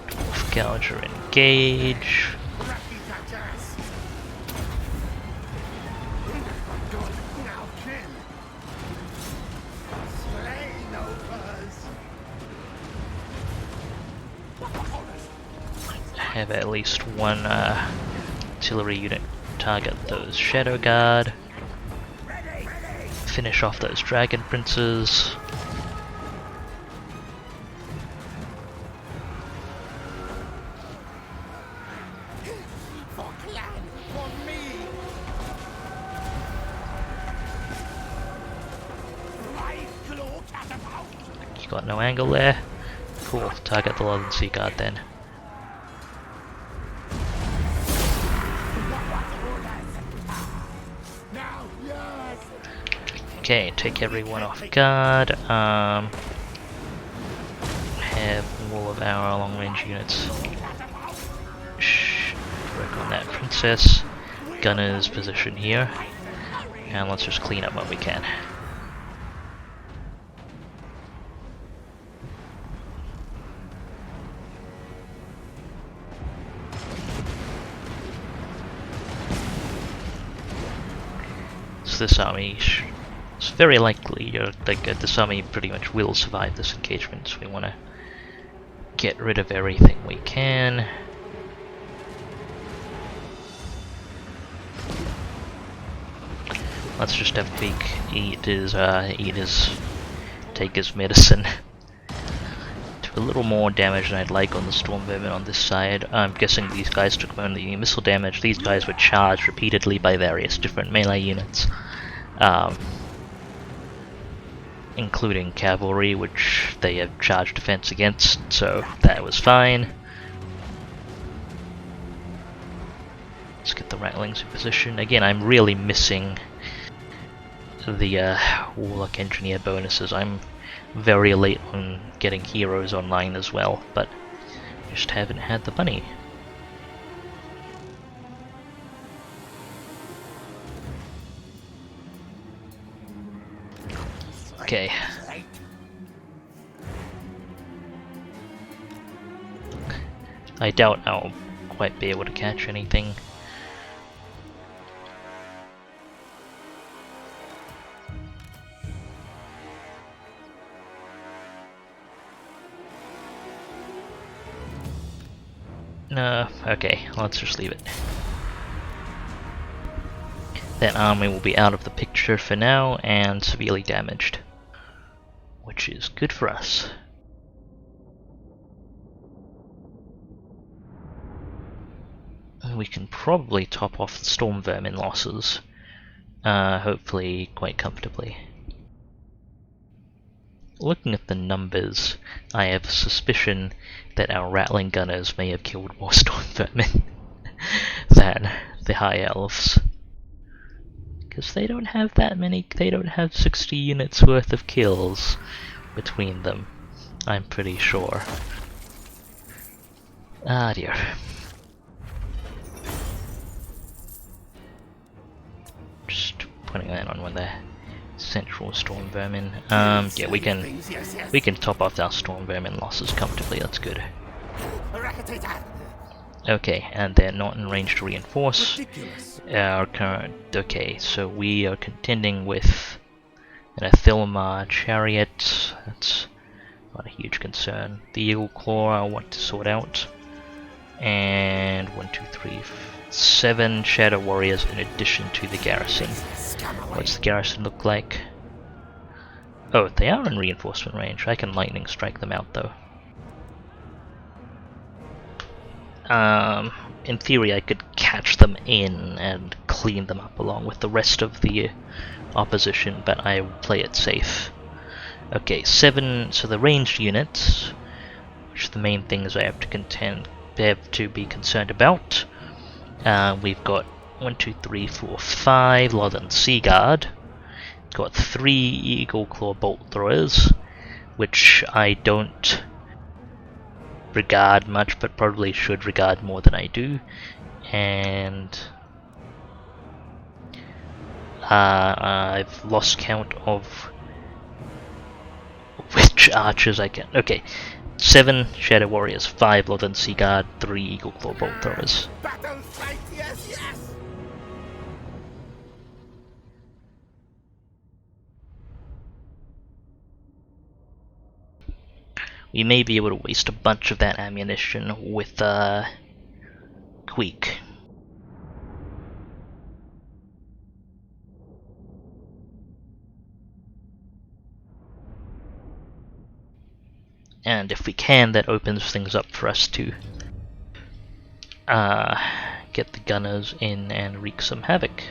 Dwarf Gouger engage. Have at least one artillery unit target those Shadow Guard. Finish off those Dragon Princes. For clan, for me. Wide claw catapult! You got no angle there. Cool, target the Lord Sea Guard then. Now, yes. Okay, take everyone off guard. Have all of our long-range units work on that princess. Gunner's position here, and let's just clean up what we can. So this army it's very likely, this army pretty much will survive this engagement, so we want to get rid of everything we can. Let's just have Queek eat his take his medicine. Took a little more damage than I'd like on the Storm Vermin on this side. I'm guessing these guys took only missile damage. These guys were charged repeatedly by various different melee units. Including cavalry, which they have charged defense against, so that was fine. Let's get the Rattlings in position. Again, I'm really missing the Warlock Engineer bonuses. I'm very late on getting heroes online as well, but just haven't had the money. Okay. I doubt I'll quite be able to catch anything. No, okay, let's just leave it. That army will be out of the picture for now and severely damaged, which is good for us. We can probably top off the Storm Vermin losses, hopefully quite comfortably. Looking at the numbers, I have a suspicion that our Rattling Gunners may have killed more Storm Vermin than the High Elves. Because they don't have that many, they don't have 60 units worth of kills between them, I'm pretty sure. Ah dear. Just putting that on one there. Central Storm Vermin. Yeah, we can top off our Storm Vermin losses comfortably, that's good. Okay, and they're not in range to reinforce. Our current... Okay, so we are contending with an Athilmar Chariot. That's not a huge concern. The Eagle Claw I want to sort out. And 1, 2, 3, 7 Shadow Warriors in addition to the garrison. What's the garrison look like? Oh, they are in reinforcement range. I can lightning strike them out though. In theory I could catch them in and clean them up along with the rest of the opposition, but I will play it safe. Okay, 7, so the ranged units, which are the main things I have to be concerned about. We've got 1, 2, 3, 4, 5 Lothern Sea Guard. Got 3 Eagle Claw Bolt Throwers, which I don't regard much, but probably should regard more than I do. And I've lost count of which archers I can. Okay, 7 Shadow Warriors, 5 Lothern Sea Guard, 3 Eagle Claw Bolt Throwers. Battle fight, yes, yes! We may be able to waste a bunch of that ammunition with Queek. And if we can, that opens things up for us to get the gunners in and wreak some havoc.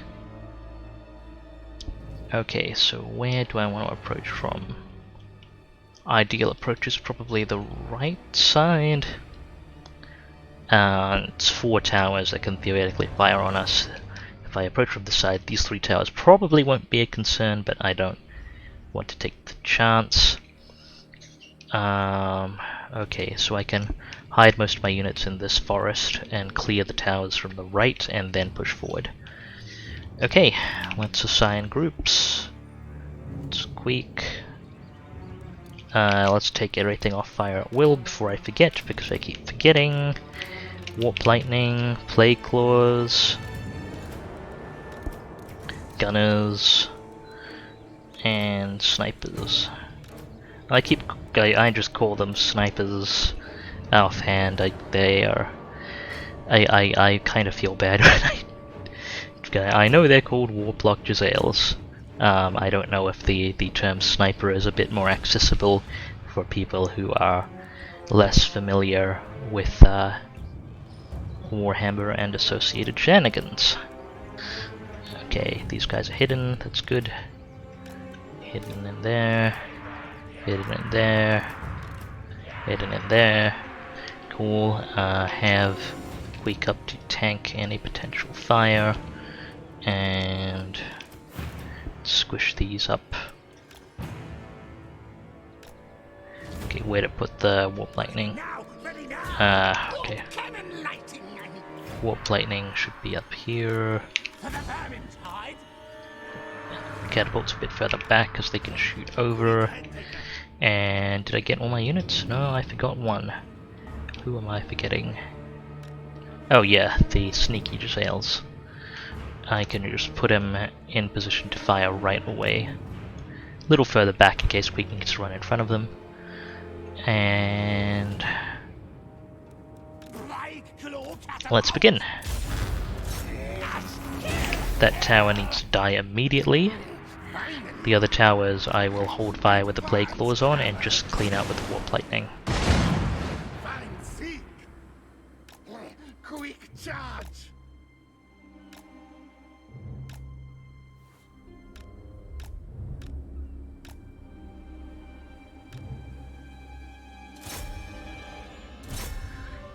Okay, so where do I want to approach from? Ideal approach is probably the right side. It's 4 towers that can theoretically fire on us. If I approach from the side, these 3 towers probably won't be a concern, but I don't want to take the chance. Okay, so I can hide most of my units in this forest and clear the towers from the right and then push forward. Okay, let's assign groups. Let's Queek. Let's take everything off fire at will before I forget, because I keep forgetting. Warp Lightning, Plague Claws, Gunners, and Snipers. I just call them Snipers offhand. I kind of feel bad when I know they're called Warplock Giselles. I don't know if the term sniper is a bit more accessible for people who are less familiar with Warhammer and associated shenanigans. Okay, these guys are hidden, that's good. Hidden in there, hidden in there, hidden in there. Cool. Have Queek up to tank any potential fire, and squish these up. Okay, where to put the warp lightning? Okay. Warp lightning should be up here. Catapult's a bit further back because they can shoot over. And did I get all my units? No, I forgot one. Who am I forgetting? Oh yeah, the sneaky Giselles. I can just put him in position to fire right away. A little further back in case Queek gets to run in front of them. And let's begin. That tower needs to die immediately. The other towers I will hold fire with the plague claws on and just clean out with the warp lightning. Quick charge!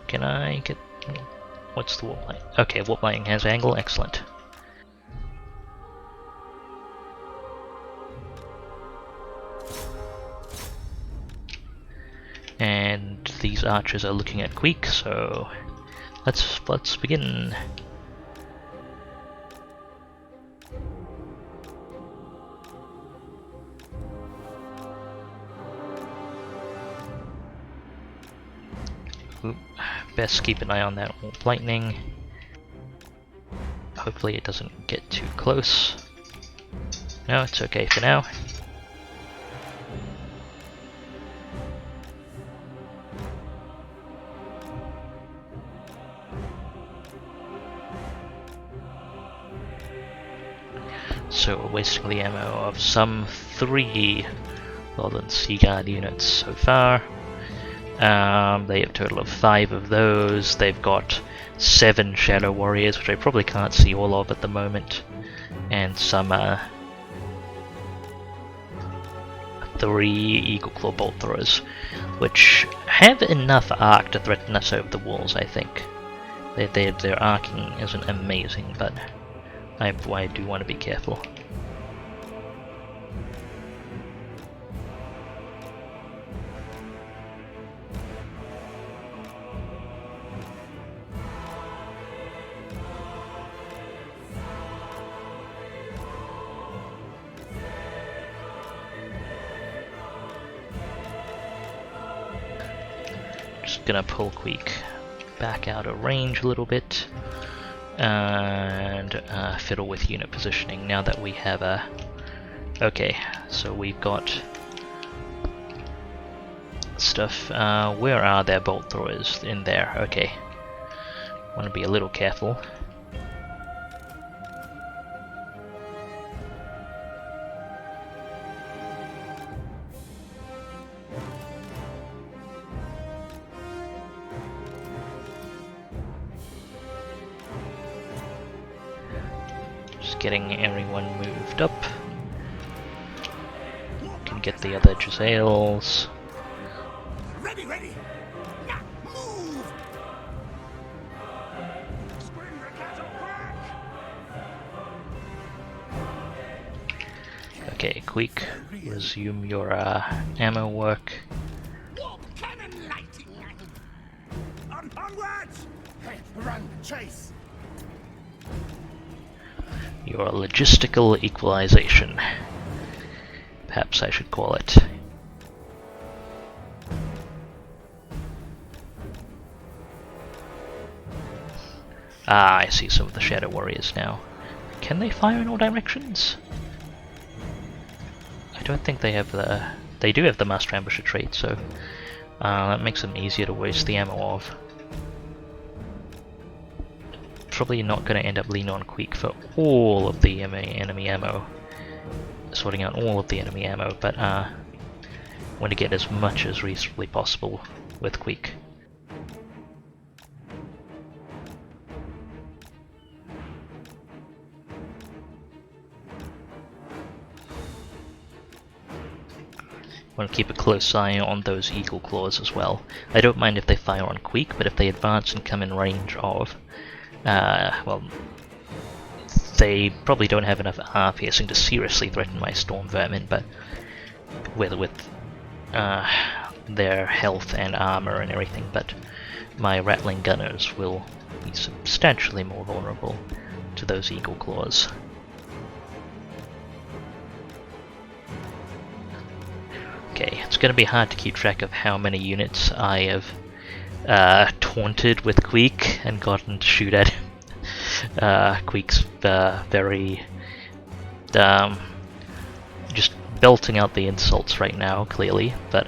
Can I get... what's the warp light? Okay, warp lightning has angle, excellent. And these archers are looking at Queek, so let's begin. Oop. Best keep an eye on that warp lightning. Hopefully it doesn't get too close. No, it's okay for now. So we're wasting the ammo of some 3 Lowland Sea Guard units so far. They have a total of 5 of those. They've got 7 Shadow Warriors, which I probably can't see all of at the moment, and some 3 Eagle Claw Bolt Throwers, which have enough arc to threaten us over the walls, I think. Their arcing isn't amazing, but I do want to be careful. Just gonna pull Queek back out of range a little bit and fiddle with unit positioning now that we have a... Okay, so we've got stuff. Where are their bolt throwers? In there, okay. Want to be a little careful. Getting everyone moved up. Can get the other Giselles. Ready, ready. Now move. Spring the cattle back. Okay, Queek, resume your ammo work. Warp cannon lighting. Onwards. Hey, run, chase! Your logistical equalization, perhaps I should call it. Ah, I see some of the Shadow Warriors now. Can they fire in all directions? I don't think they have the... They do have the Master Ambusher trait, so that makes them easier to waste the ammo of. Probably not going to end up leaning on Queek for all of the enemy ammo. sorting out all of the enemy ammo, but want to get as much as reasonably possible with Queek. Want to keep a close eye on those eagle claws as well. I don't mind if they fire on Queek, but if they advance and come in range of, well, they probably don't have enough armor piercing to seriously threaten my storm vermin, but with their health and armor and everything, but my rattling gunners will be substantially more vulnerable to those eagle claws. Okay, it's going to be hard to keep track of how many units I have taunted with Queek and gotten to shoot at him. Queek's very just belting out the insults right now, clearly, but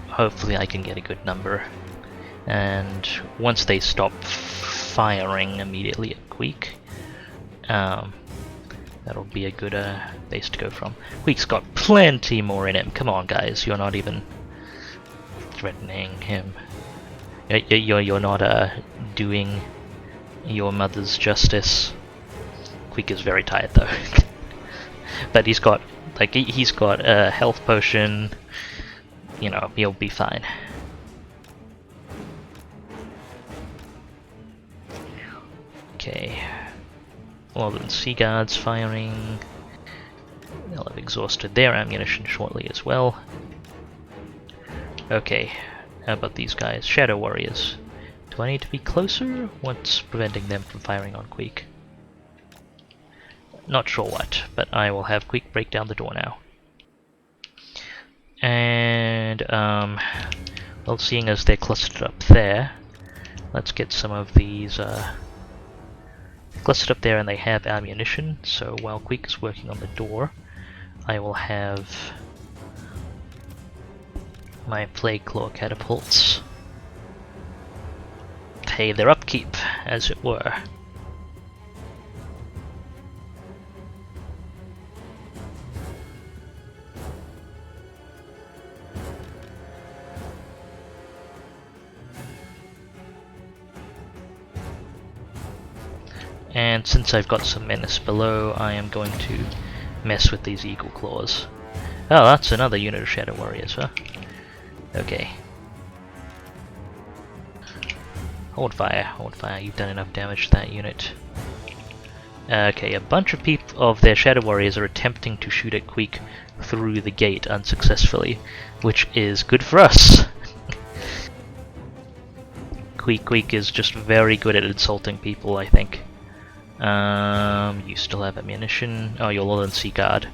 hopefully I can get a good number. And once they stop firing immediately at Queek, that'll be a good base to go from. Queek's got plenty more in him. Come on, guys, you're not even threatening him. You're not doing your mother's justice. Queek is very tired though, but he's got a health potion. You know, he'll be fine. Okay. Well, then Sea Guards firing. They'll have exhausted their ammunition shortly as well. Okay, how about these guys? Shadow Warriors. Do I need to be closer? What's preventing them from firing on Queek? Not sure what, but I will have Queek break down the door now. And, well, seeing as they're clustered up there, let's get some of these, clustered up there, and they have ammunition, so while Queek is working on the door, I will have my Plague Claw catapults pay their upkeep, as it were. And since I've got some menace below, I am going to mess with these eagle claws. Oh, that's another unit of Shadow Warriors, huh? Okay. Hold fire, you've done enough damage to that unit. Okay, a bunch of their Shadow Warriors are attempting to shoot at Queek through the gate unsuccessfully, which is good for us. Queek is just very good at insulting people, I think. You still have ammunition. Oh, you're low on Sea Guard.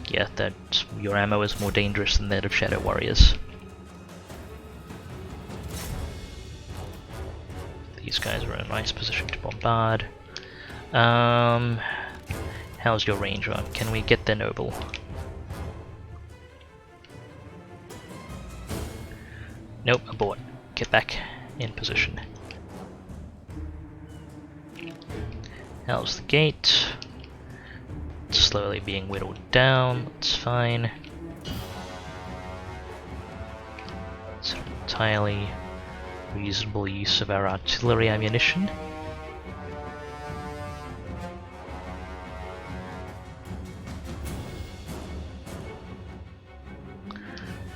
Yeah, your ammo is more dangerous than that of Shadow Warriors. These guys are in a nice position to bombard. How's your range on? Can we get the noble? Nope, abort. Get back in position. How's the gate? It's slowly being whittled down, that's fine. It's an entirely reasonable use of our artillery ammunition.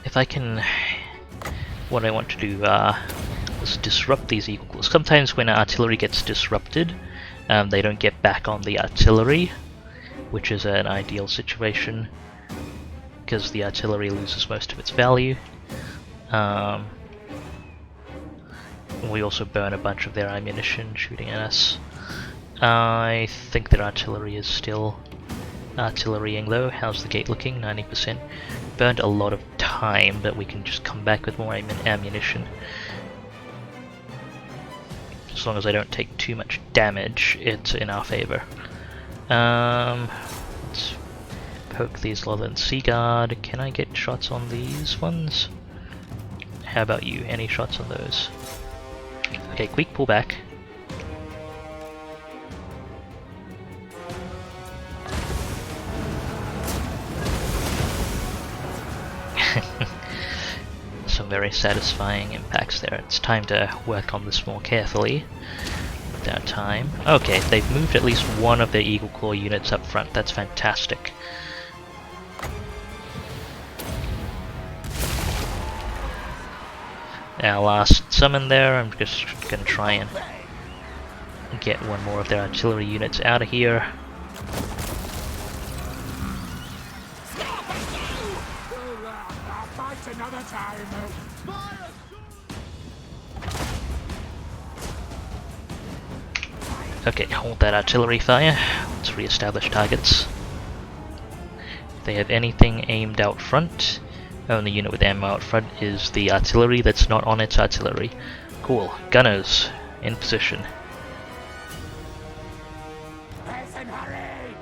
If I can... What I want to do is disrupt these eagle claws. Sometimes when artillery gets disrupted, they don't get back on the artillery, which is an ideal situation because the artillery loses most of its value. We also burn a bunch of their ammunition shooting at us. I think their artillery is still artillerying though. How's the gate looking? 90%. Burned a lot of time, but we can just come back with more ammunition. As long as I don't take too much damage, it's in our favor. Let's poke these Lowland Sea Guard. Can I get shots on these ones? How about you? Any shots on those? Okay, Queek, pull back. very satisfying impacts there. It's time to work on this more carefully. Without time. Okay, they've moved at least one of their Eagle Claw units up front. That's fantastic. Our last summon there, I'm just going to try and get one more of their artillery units out of here. I'll fight another time. Okay, hold that artillery fire. Let's re-establish targets. If they have anything aimed out front, only unit with ammo out front is the artillery that's not on its artillery. Cool. Gunners, in position. Listen, hurry!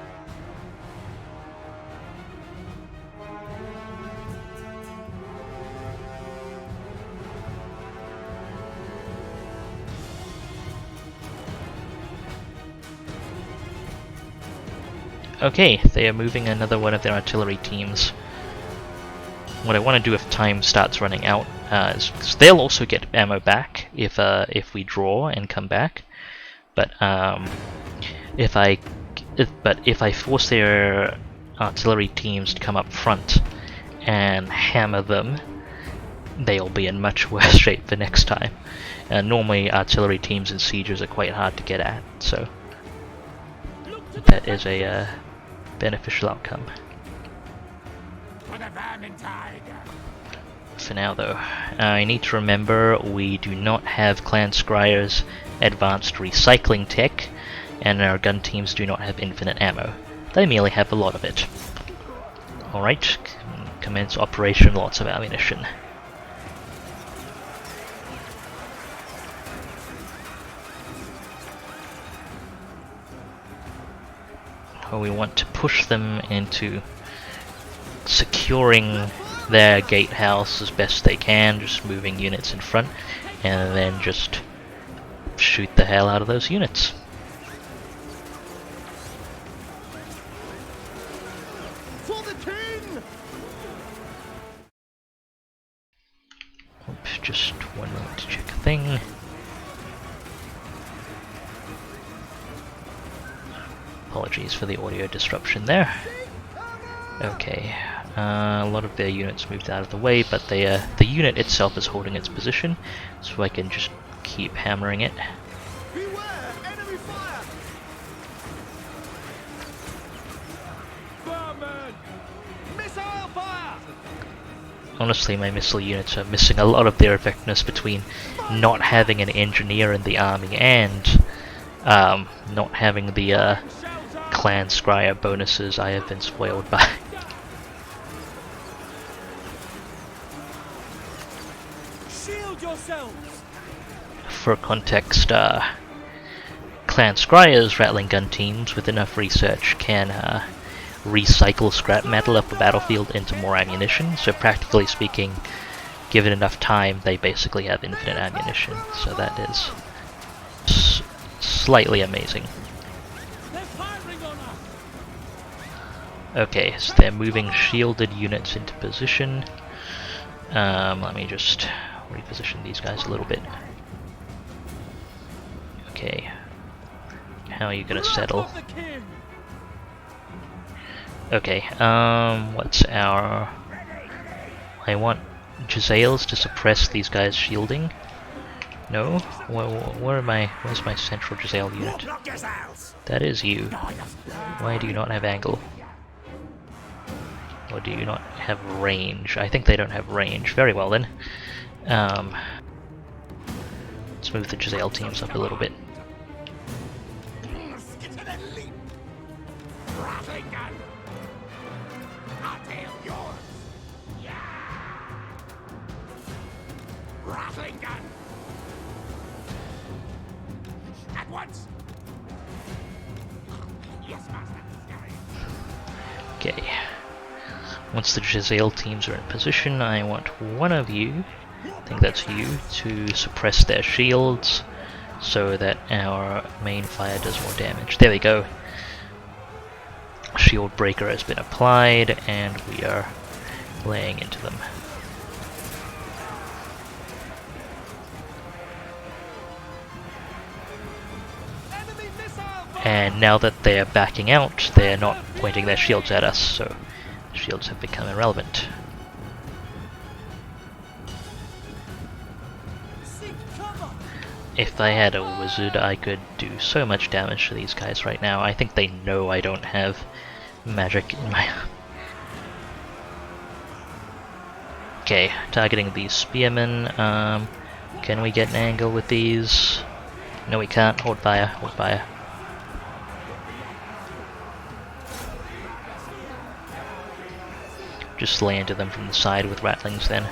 Okay, they are moving another one of their artillery teams. What I want to do if time starts running out is, because they'll also get ammo back if we draw and come back. But if I force their artillery teams to come up front and hammer them, they'll be in much worse shape for next time. Normally artillery teams in sieges are quite hard to get at, so that is a beneficial outcome. For the Vermintide! For now though, I need to remember we do not have Clan Scryer's advanced recycling tech, and our gun teams do not have infinite ammo. They merely have a lot of it. Alright, commence operation, lots of ammunition. We want to push them into securing their gatehouse as best they can, just moving units in front, and then just shoot the hell out of those units. For the king! Oops, just one moment to check a thing. Apologies for the audio disruption there. Okay, a lot of their units moved out of the way, but the unit itself is holding its position, so I can just keep hammering it. Beware! Enemy fire! Vermin! Missile fire! Honestly, my missile units are missing a lot of their effectiveness between not having an engineer in the army and not having the Clan Scryer bonuses I have been spoiled by. Shield yourselves! For context, Clan Scryer's rattling gun teams with enough research can recycle scrap metal off the battlefield into more ammunition, so practically speaking, given enough time, they basically have infinite ammunition, so that is slightly amazing. Okay, so they're moving shielded units into position. Let me just reposition these guys a little bit. Okay, how are you gonna settle? Okay, what's our... I want Jezzails to suppress these guys' shielding. No? Where's my central Jezzail unit? That is you. Why do you not have angle? Or do you not have range? I think they don't have range. Very well then. Let's move the Jezzail teams up a little bit. Rattling gun! At once! Yes, master. Okay. Once the Jezzail teams are in position, I want one of you, I think that's you, to suppress their shields so that our main fire does more damage. There we go. Shield breaker has been applied and we are laying into them. And now that they're backing out, they're not pointing their shields at us, so the shields have become irrelevant. If I had a wizard, I could do so much damage to these guys right now. I think they know I don't have magic in my... Okay, targeting these spearmen. Can we get an angle with these? No, we can't. Hold fire, hold fire. Just lay into them from the side with rattlings then.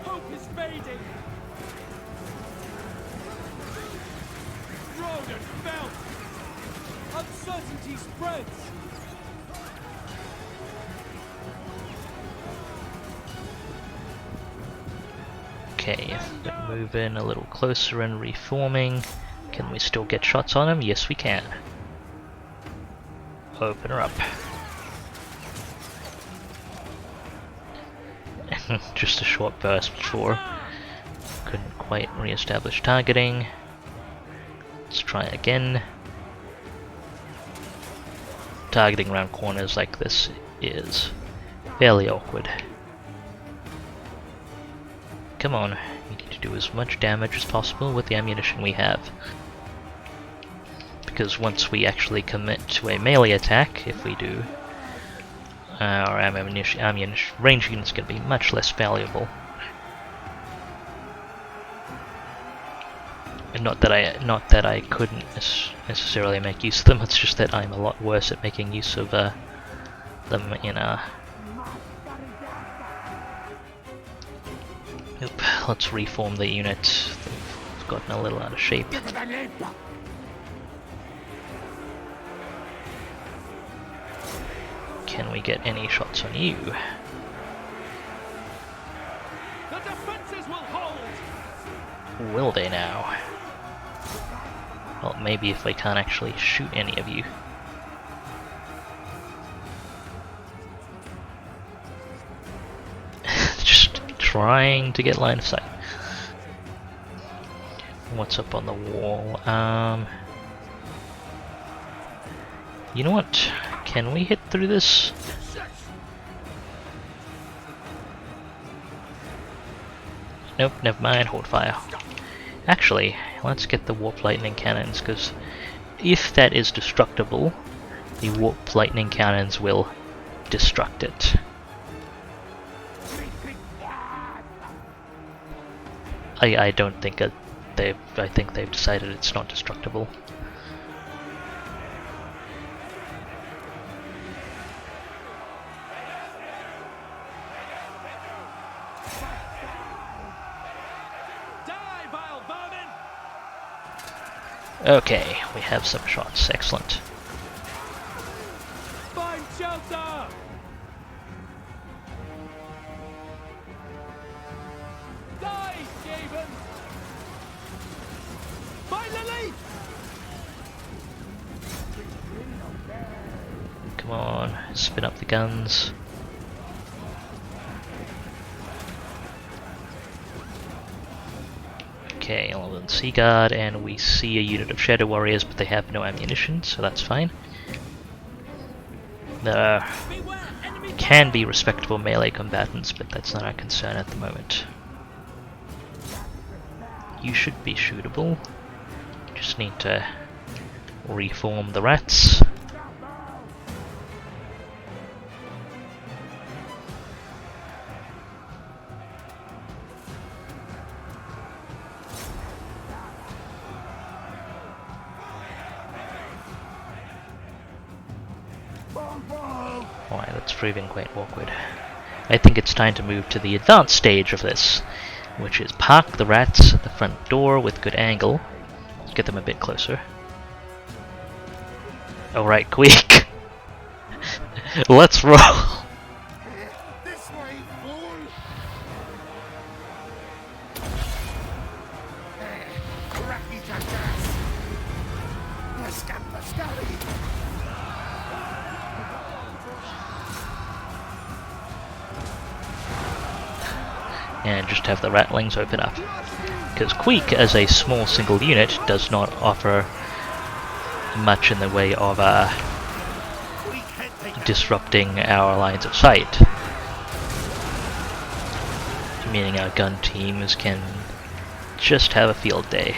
Hope is fading. Road and felt. Uncertainty spreads. Okay, but move in a little closer and reforming. Can we still get shots on him? Yes, we can. Open her up. Just a short burst before. Couldn't quite re-establish targeting. Let's try again. Targeting around corners like this is fairly awkward. Come on, we need to do as much damage as possible with the ammunition we have. Because once we actually commit to a melee attack, if we do, our ammunition range unit is going to be much less valuable. And not that I couldn't necessarily make use of them. It's just that I'm a lot worse at making use of them in Oop, let's reform the unit. They've gotten a little out of shape. Can we get any shots on you? The defenses will hold. Will they now? Well, maybe if I can't actually shoot any of you. Just trying to get line of sight. What's up on the wall? You know what? Can we hit through this? Nope, never mind, hold fire. Actually, let's get the warp lightning cannons, because if that is destructible, the warp lightning cannons will destruct it. I don't think I think they've decided it's not destructible. Okay, we have some shots. Excellent. Find shelter. Die, Skaven. Finally. Come on, spin up the guns. Okay, 11 Sea Guard, and we see a unit of Shadow Warriors, but they have no ammunition, so that's fine. There can be respectable melee combatants, but that's not our concern at the moment. You should be shootable. Just need to reform the rats. Alright, that's proving quite awkward. I think it's time to move to the advanced stage of this, which is park the rats at the front door with good angle. Get them a bit closer. Alright, Queek. Let's roll! This way, fool! Cracky jackass! Scamper scurry! and just have the ratlings open up. Because Queek, as a small single unit, does not offer much in the way of disrupting our lines of sight. Meaning our gun teams can just have a field day.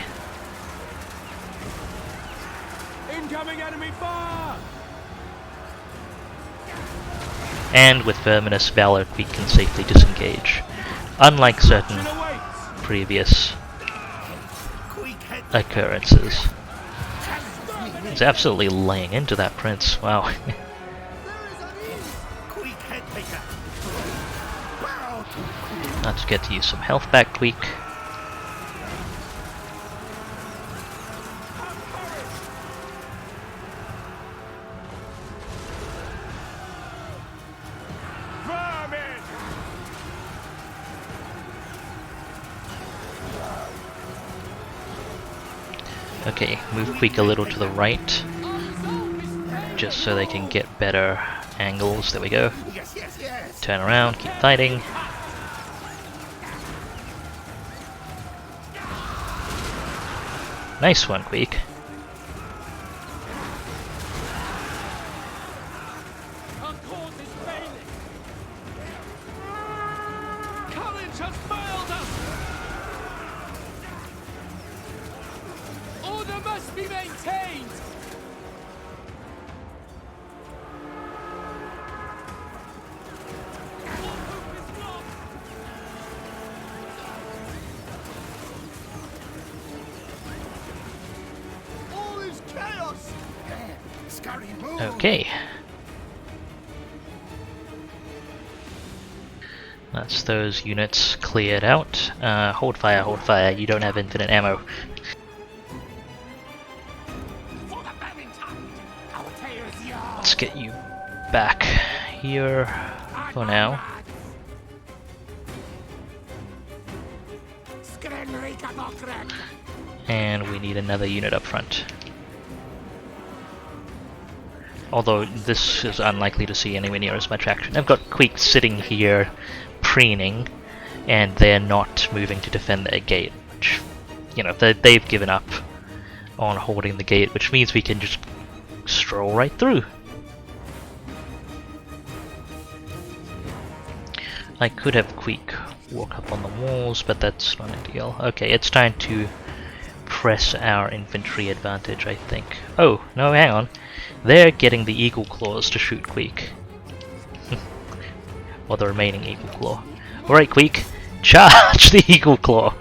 Incoming enemy fire! And with Verminous Valor, we can safely disengage. Unlike certain Action awaits! previous occurrences. He's absolutely laying into that prince, wow. Let's get to use some health back, Queek. Vermin! Okay, move Queek a little to the right, just so they can get better angles. There we go. Turn around, keep fighting. Nice one, Queek. Our cause is failing! Courage has failed us! Order must be maintained! All hope is lost! All is chaos! Scurry, move! Okay. That's those units cleared out. Hold fire, you don't have infinite ammo. For the Vermintide! Our tale is yours! Let's get you back here for now. And we need another unit up front. Although this is unlikely to see anywhere near as much action. I've got Queek sitting here preening, and they're not moving to defend their gate, which, you know, they've given up on holding the gate, which means we can just stroll right through. I could have Queek walk up on the walls, but that's not ideal. Okay, it's time to press our infantry advantage, I think. Oh, no, hang on. They're getting the Eagle Claws to shoot Queek. Or the remaining Eagle Claw. Alright, Queek, charge the Eagle Claw!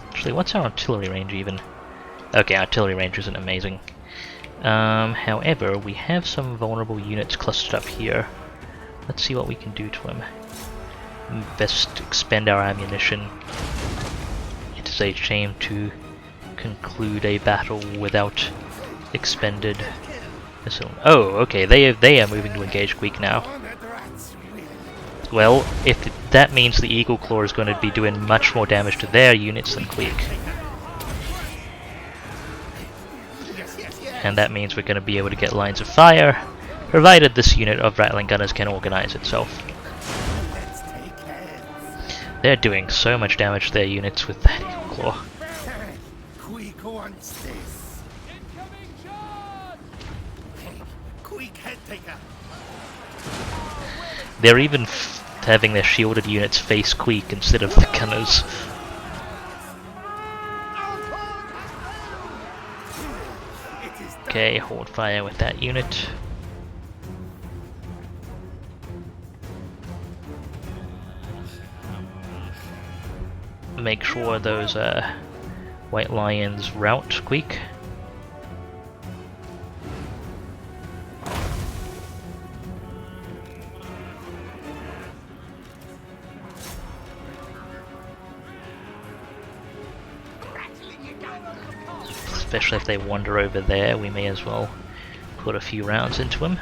Actually, what's our artillery range even? Okay, artillery range isn't amazing. However, we have some vulnerable units clustered up here. Let's see what we can do to them. Best expend our ammunition. It is a shame to conclude a battle without expended missile. Oh, okay, they are moving to engage Queek now. Well, if that means the Eagle Claw is going to be doing much more damage to their units than Queek. And that means we're going to be able to get lines of fire, provided this unit of Rattling Gunners can organize itself. They're doing so much damage to their units with that Eagle Claw. Queek wants this. Incoming charge! Queek head taker. They're even having their shielded units face Queek instead of the gunners. Okay, hold fire with that unit. Make sure those White Lions rout Queek. Especially if they wander over there, we may as well put a few rounds into them.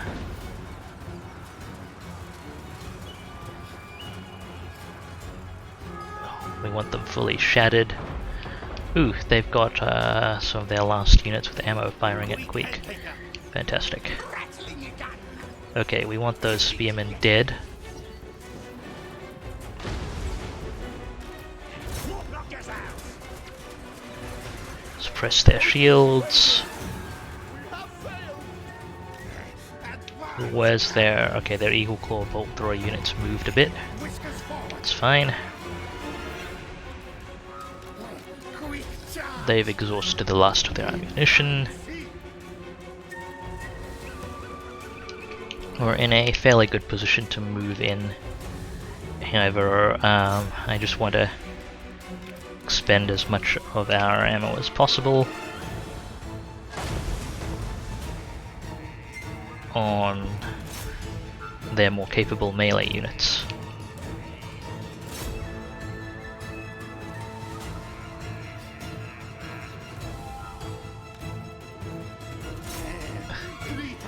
We want them fully shattered. Ooh, they've got some of their last units with ammo firing at Queek. Fantastic. Okay, we want those spearmen dead. suppress their shields. Where's their... okay, their Eagle Claw Bolt Thrower units moved a bit. That's fine. They've exhausted the last of their ammunition. We're in a fairly good position to move in. However, I just want to expend as much of our ammo as possible on their more capable melee units.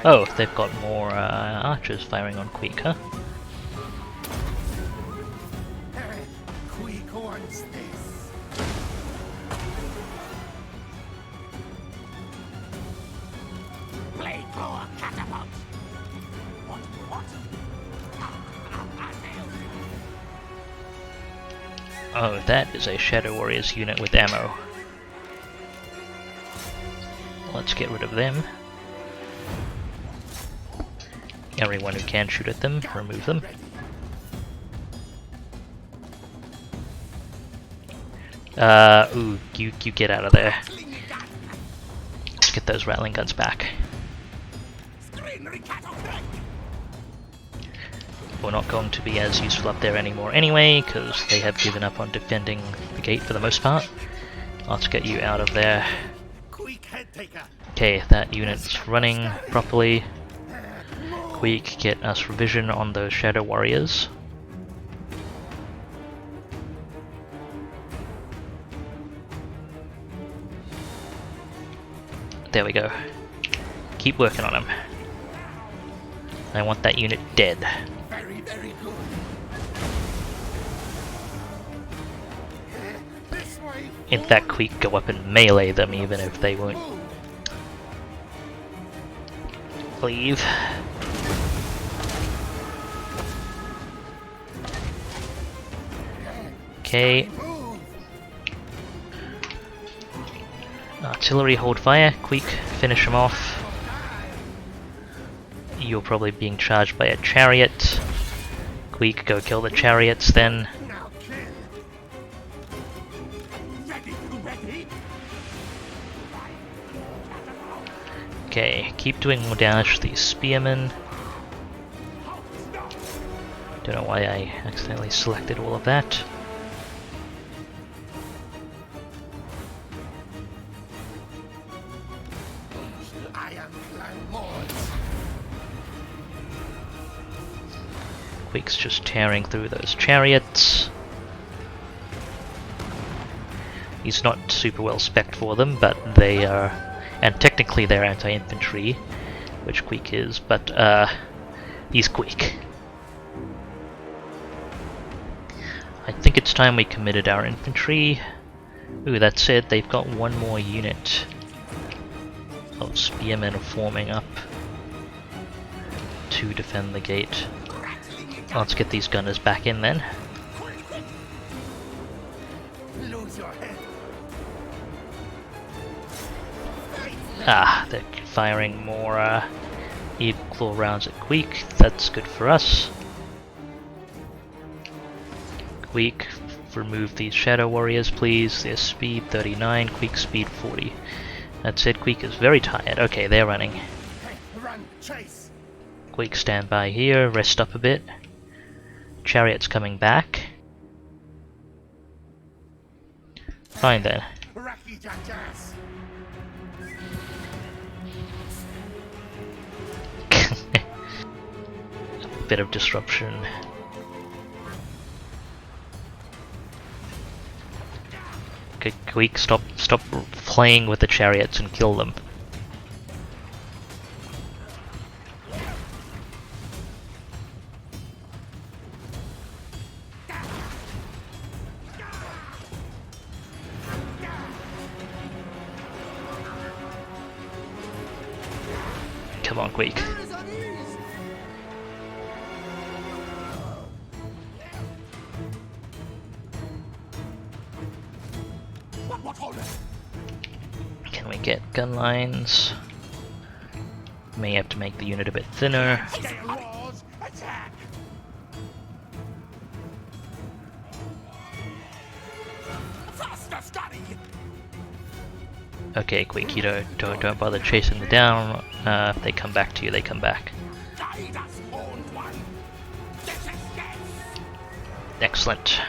Oh, they've got more archers firing on Queek, huh? Queek wants this. Blade blower catapult. What? Oh, that is a Shadow Warriors unit with ammo. Let's get rid of them. Everyone who can shoot at them, remove them. Ooh, you get out of there. Let's get those rattling guns back. We're not going to be as useful up there anymore anyway, because they have given up on defending the gate for the most part. Let's get you out of there. Okay, that unit's running properly. Queek, get us revision on those Shadow Warriors. There we go. Keep working on him. I want that unit dead. Very, very good. This way. In fact, Queek go up and melee them even if they won't leave. Okay. Artillery hold fire. Queek, finish him off. You're probably being charged by a chariot. Queek, go kill the chariots then. Okay, keep doing more damage to these spearmen. Don't know why I accidentally selected all of that. Queek's just tearing through those chariots. He's not super well spec'd for them, but they are, and technically they're anti-infantry, which Queek is, but he's Queek. I think it's time we committed our infantry. Ooh, that said, they've got one more unit of spearmen forming up to defend the gate. Let's get these gunners back in then. Ah, they're firing more Eagle Claw rounds at Queek. That's good for us. Queek, remove these Shadow Warriors please. Their speed 39, Queek speed 40. That's it, Queek is very tired. Okay, they're running. Queek, stand by here, rest up a bit. Chariot's coming back. Fine then. A bit of disruption. Okay, Queek, stop playing with the chariots and kill them. Come on, Queek. can we get? Gun lines. May have to make the unit a bit thinner. Scale Wars, attack! Faster, Scotty! Okay, Queek, you don't bother chasing them down. If they come back to you, they come back. Guide us, Horned One! This is death! Excellent.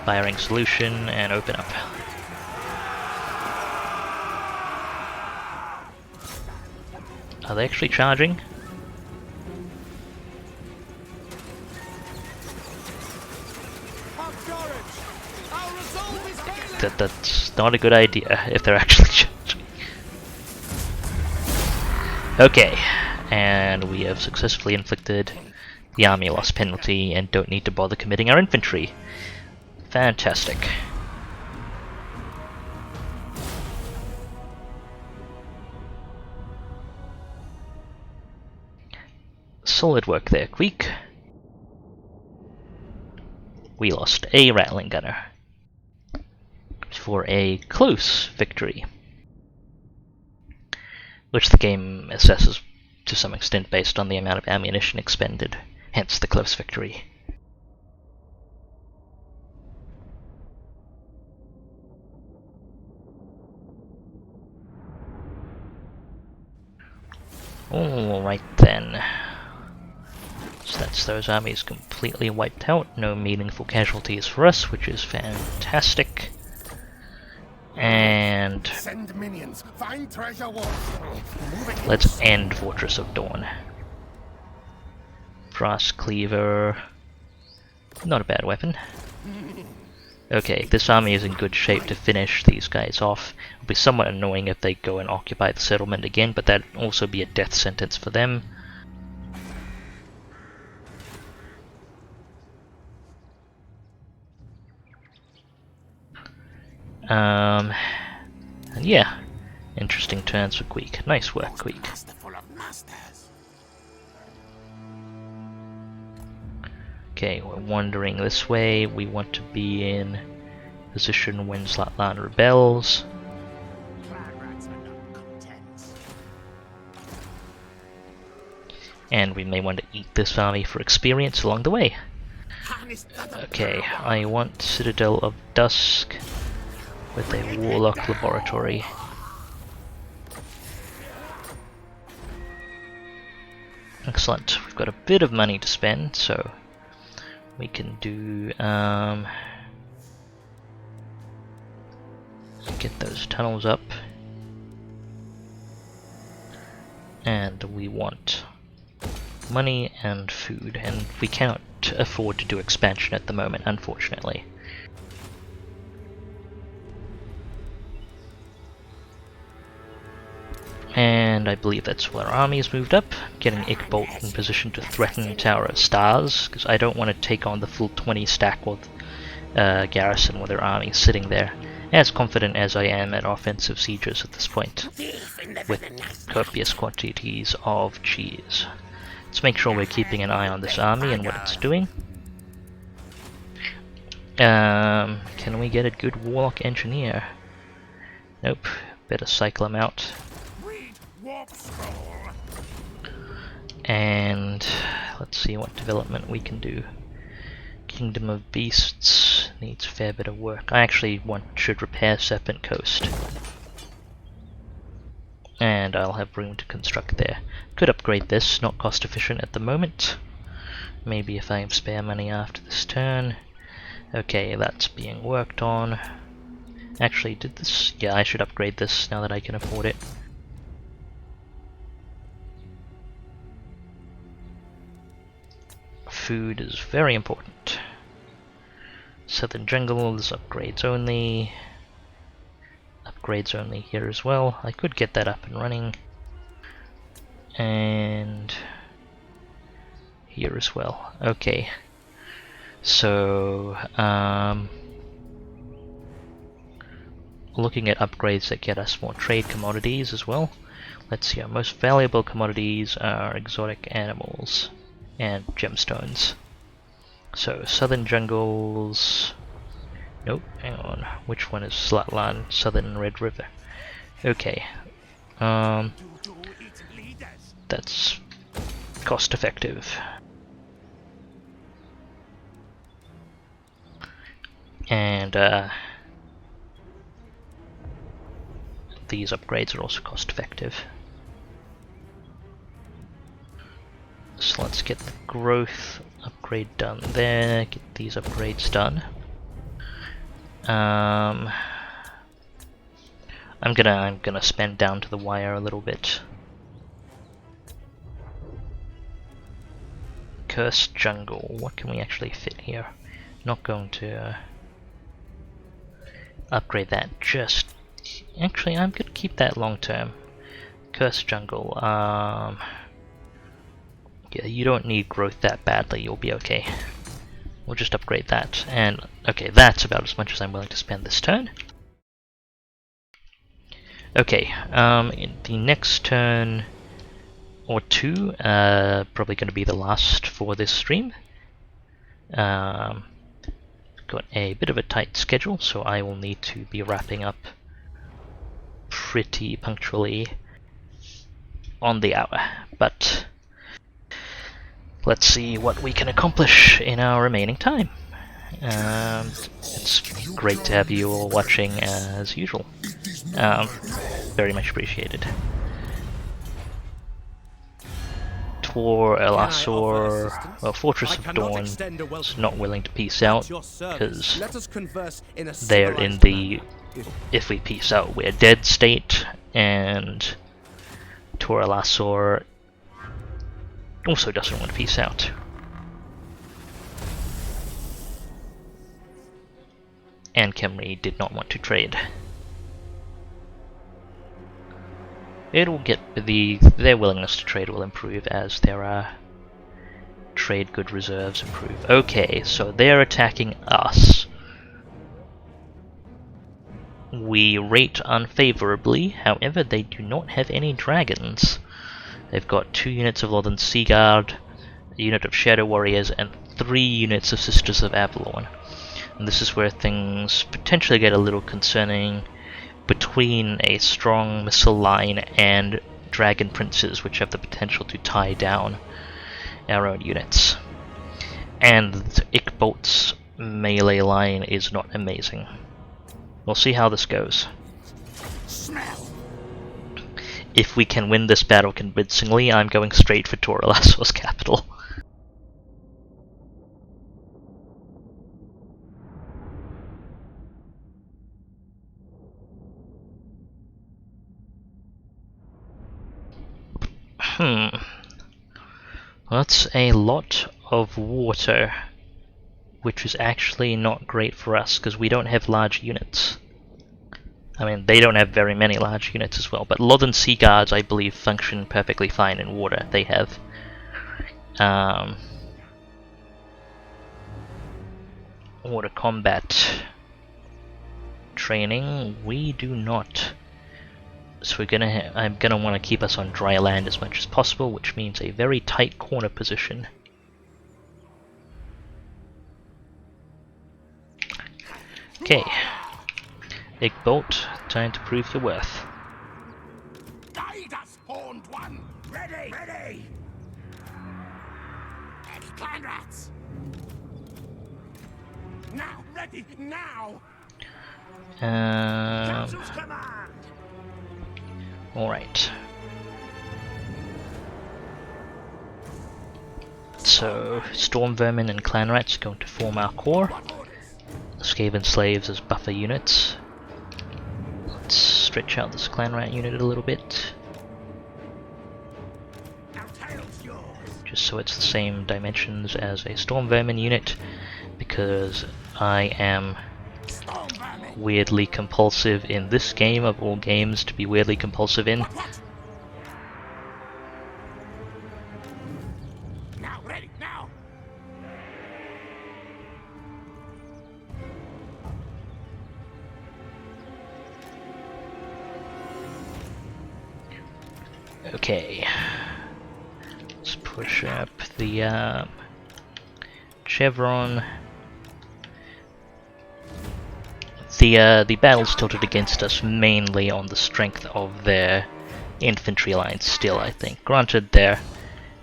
Firing solution and open up. Are they actually charging? Have courage! Our resolve is hailing! That's not a good idea if they're actually charging. Okay, and we have successfully inflicted the army loss penalty and don't need to bother committing our infantry. Fantastic. Solid work there, Queek. We lost a rattling gunner for a close victory, which the game assesses to some extent based on the amount of ammunition expended, hence the close victory. Alright then. So that's those armies completely wiped out, no meaningful casualties for us, which is fantastic. And Send minions, find treasure walls. let's end Fortress of Dawn. Frost Cleaver, not a bad weapon. Okay, this army is in good shape to finish these guys off. It'll be somewhat annoying if they go and occupy the settlement again, but that'd also be a death sentence for them. And yeah, interesting turns for Queek. Nice work, Queek. Masterful of masters. Okay, we're wandering this way. We want to be in position when Zlatlan rebels. And we may want to eat this army for experience along the way. Okay, I want Citadel of Dusk with a Warlock Laboratory. Excellent. We've got a bit of money to spend, so we can do get those tunnels up, and we want money and food, and we cannot afford to do expansion at the moment, unfortunately. And I believe that's where our army has moved up, getting Ickbolt in position to threaten Tower of Stars, because I don't want to take on the full 20 stack with garrison with their army sitting there, as confident as I am at offensive sieges at this point, with copious quantities of cheese. Let's make sure we're keeping an eye on this army and what it's doing. Can we get a good Warlock Engineer? Nope, better cycle him out. And let's see what development we can do. Kingdom of Beasts needs a fair bit of work. I actually should repair Serpent Coast. And I'll have room to construct there. Could upgrade this, not cost efficient at the moment. Maybe if I have spare money after this turn. Okay, that's being worked on. Actually, did this? Yeah, I should upgrade this now that I can afford it. Food is very important. Southern Jungle is upgrades only. Upgrades only here as well. I could get that up and running. And here as well. Okay. So, looking at upgrades that get us more trade commodities as well. Let's see, our most valuable commodities are exotic animals and gemstones. So, Southern Jungles... Nope, hang on. Which one is Zlatlan? Southern Red River. Okay. That's cost effective. And these upgrades are also cost effective. So let's get the growth upgrade done there, get these upgrades done. I'm gonna spend down to the wire a little bit. Cursed jungle, what can we actually fit here? Not going to upgrade that just... Actually, I'm gonna keep that long term. Cursed jungle, yeah, you don't need growth that badly, you'll be okay. We'll just upgrade that, and okay, that's about as much as I'm willing to spend this turn. Okay, in the next turn or two, probably going to be the last for this stream. Got a bit of a tight schedule, so I will need to be wrapping up pretty punctually on the hour, but let's see what we can accomplish in our remaining time. It's great to have you all watching as usual. Very much appreciated. Tor Elasor, well, Fortress of Dawn is not willing to peace out because they're in the if we peace out we're dead state, and Tor Elasor also doesn't want to peace out. And Khemri did not want to trade. It'll get their willingness to trade will improve as their trade good reserves improve. Okay, so they're attacking us. We rate unfavorably, however they do not have any dragons. They've got 2 units of Northern Sea Guard, a unit of Shadow Warriors, and 3 units of Sisters of Avalon. And this is where things potentially get a little concerning between a strong missile line and Dragon Princes, which have the potential to tie down our own units. And Ikbolt's melee line is not amazing. We'll see how this goes. Smell. If we can win this battle convincingly, I'm going straight for Tor Elasor's capital. That's a lot of water, which is actually not great for us because we don't have large units. I mean, they don't have very many large units as well, but Lothern Sea Guards, I believe, function perfectly fine in water. They have water combat training. We do not. So I'm gonna want to keep us on dry land as much as possible, which means a very tight corner position. Okay, Ikbolt, time to prove your worth. Guide us, horned one! Ready! Ready! Clan rats! Now! Ready! Now! Council's command! Alright. So, Storm Vermin and Clan Rats are going to form our core. The Skaven Slaves as buffer units. Let's stretch out this Clan Rat unit a little bit. Just so it's the same dimensions as a Storm Vermin unit, because I am weirdly compulsive in this game of all games to be weirdly compulsive in. Now, ready, now! Okay. Let's push up the chevron. the battle's tilted against us mainly on the strength of their infantry lines still, I think. Granted, their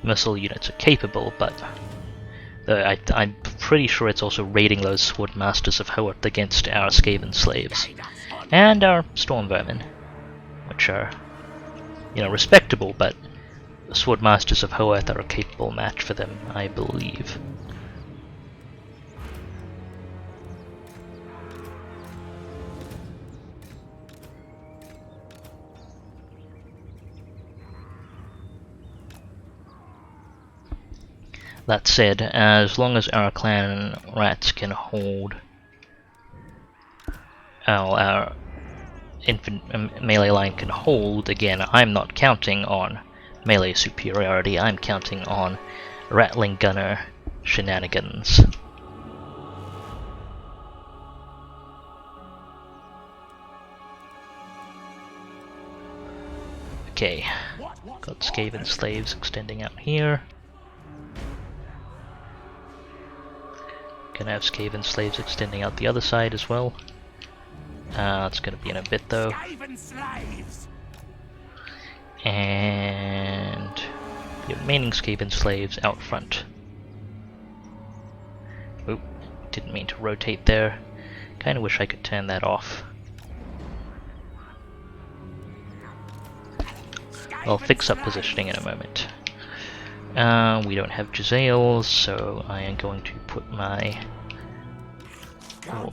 missile units are capable, but I'm pretty sure it's also raiding those Sword Masters of Hoeth against our Skaven slaves. And our Storm Vermin, which are, you know, respectable, but the Sword Masters of Hoeth are a capable match for them, I believe. That said, as long as our clan rats can hold our melee line can hold, again, I'm not counting on melee superiority, I'm counting on Rattling Gunner shenanigans. Okay, got Skaven slaves extending out here. Gonna have Skaven slaves extending out the other side as well. It's gonna be in a bit though. And the remaining Skaven slaves out front. Oop, didn't mean to rotate there. Kinda wish I could turn that off. I'll fix up positioning in a moment. We don't have Giselles, so I am going to put my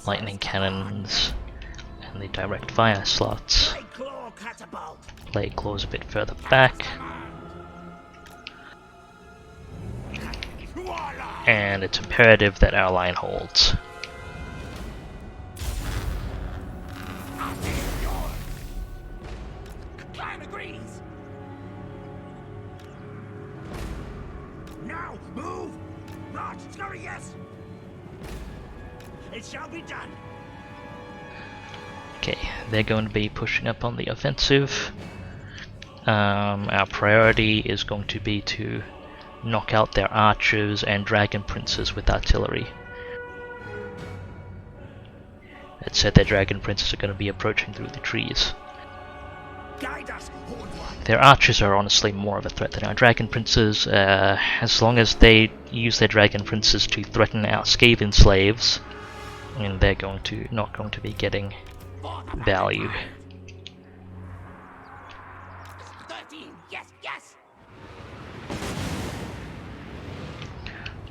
lightning cannons in the direct fire slots. Plague Claws a bit further back. And it's imperative that our line holds. Now, move! March, scurry, yes! It shall be done! Okay, they're going to be pushing up on the offensive. Our priority is going to be to knock out their archers and dragon princes with artillery. That said, their dragon princes are going to be approaching through the trees. Guide us, Horned One! Their archers are honestly more of a threat than our dragon princes. As long as they use their dragon princes to threaten our Skaven slaves, and they're not going to be getting value. 13, yes, yes!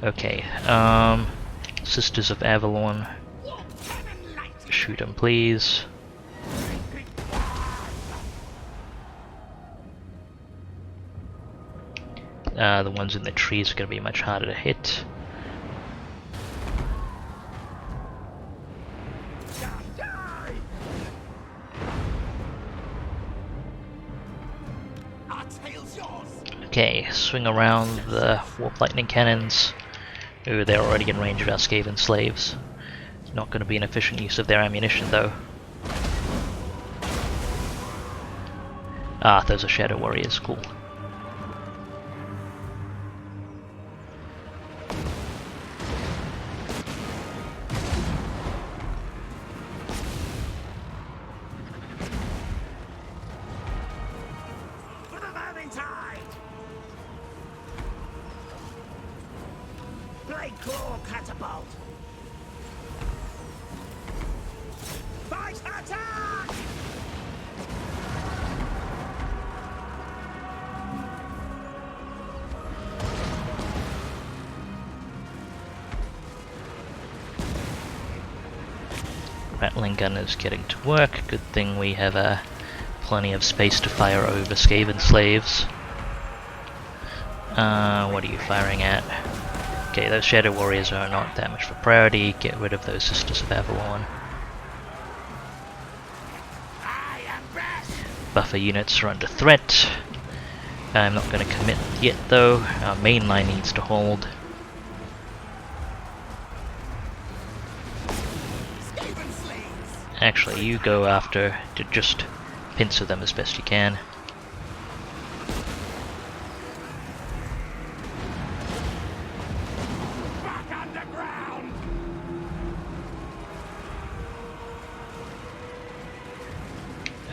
Okay, Sisters of Avalon, shoot them please. The ones in the trees are going to be much harder to hit. Okay, swing around the Warp Lightning Cannons. Ooh, they're already in range of our Skaven slaves. Not going to be an efficient use of their ammunition though. Ah, those are Shadow Warriors, cool. For the Vermintide! Plague Claw Catapult! Fight attack! Rattling gun is getting to work. Good thing we have plenty of space to fire over Skaven slaves. What are you firing at? Okay, those Shadow Warriors are not that much of a priority. Get rid of those Sisters of Avalon. Buffer units are under threat. I'm not going to commit yet though. Our main line needs to hold. Actually, you go after to just pincer them as best you can. Back underground!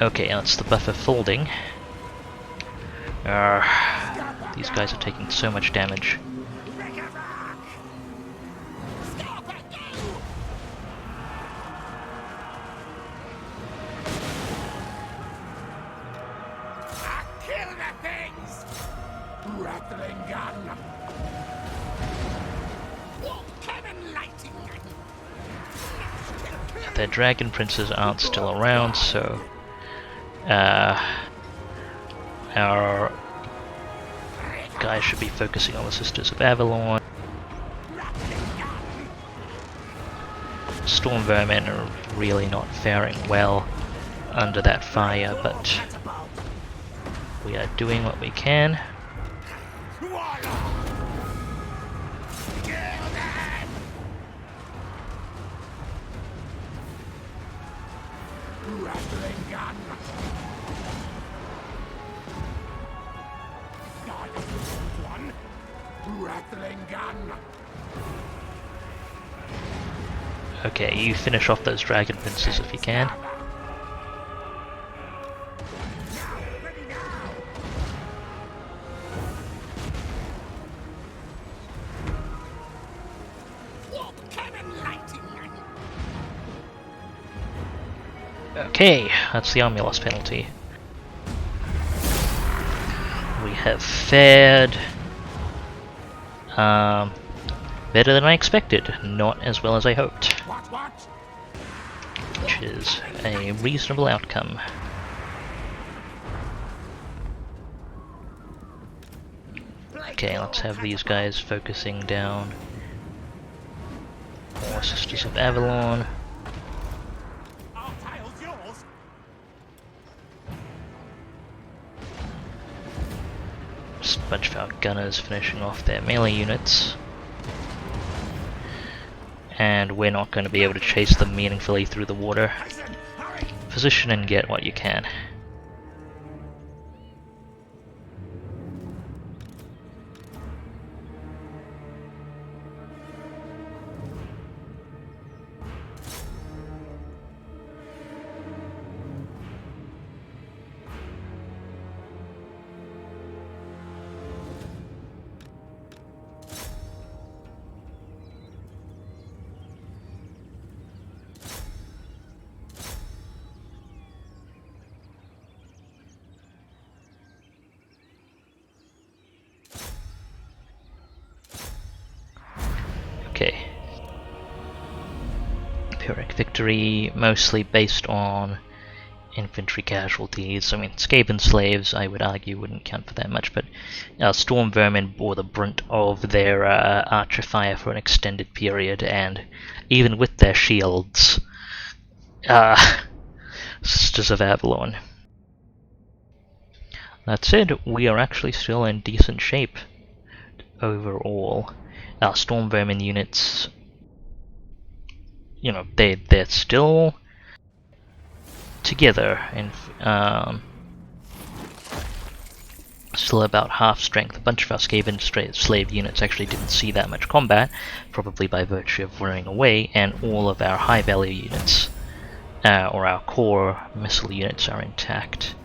Okay, that's the buffer folding. These guys are taking so much damage. Kill the things! Rattling gun! Cannon lighting! Their dragon princes aren't still around, so our guys should be focusing on the Sisters of Avalon. Storm Vermin are really not faring well under that fire, but we are doing what we can. Rattling gun! One. Rattling gun! Okay, you finish off those dragon princes if you can. Okay, that's the army loss penalty. We have fared better than I expected, not as well as I hoped, which is a reasonable outcome. Okay, let's have these guys focusing down more Sisters of Avalon. Just a bunch of our gunners finishing off their melee units. And we're not going to be able to chase them meaningfully through the water. Position and get what you can. Okay. Pyrrhic victory, mostly based on infantry casualties. I mean, Skaven slaves, I would argue, wouldn't count for that much, but Storm Vermin bore the brunt of their archer fire for an extended period, and even with their shields, Sisters of Avalon. That said, we are actually still in decent shape overall. Our Storm Vermin units, you know, they're still together and still about half strength. A bunch of our Skaven slave units actually didn't see that much combat, probably by virtue of running away, and all of our high value units, or our core missile units, are intact.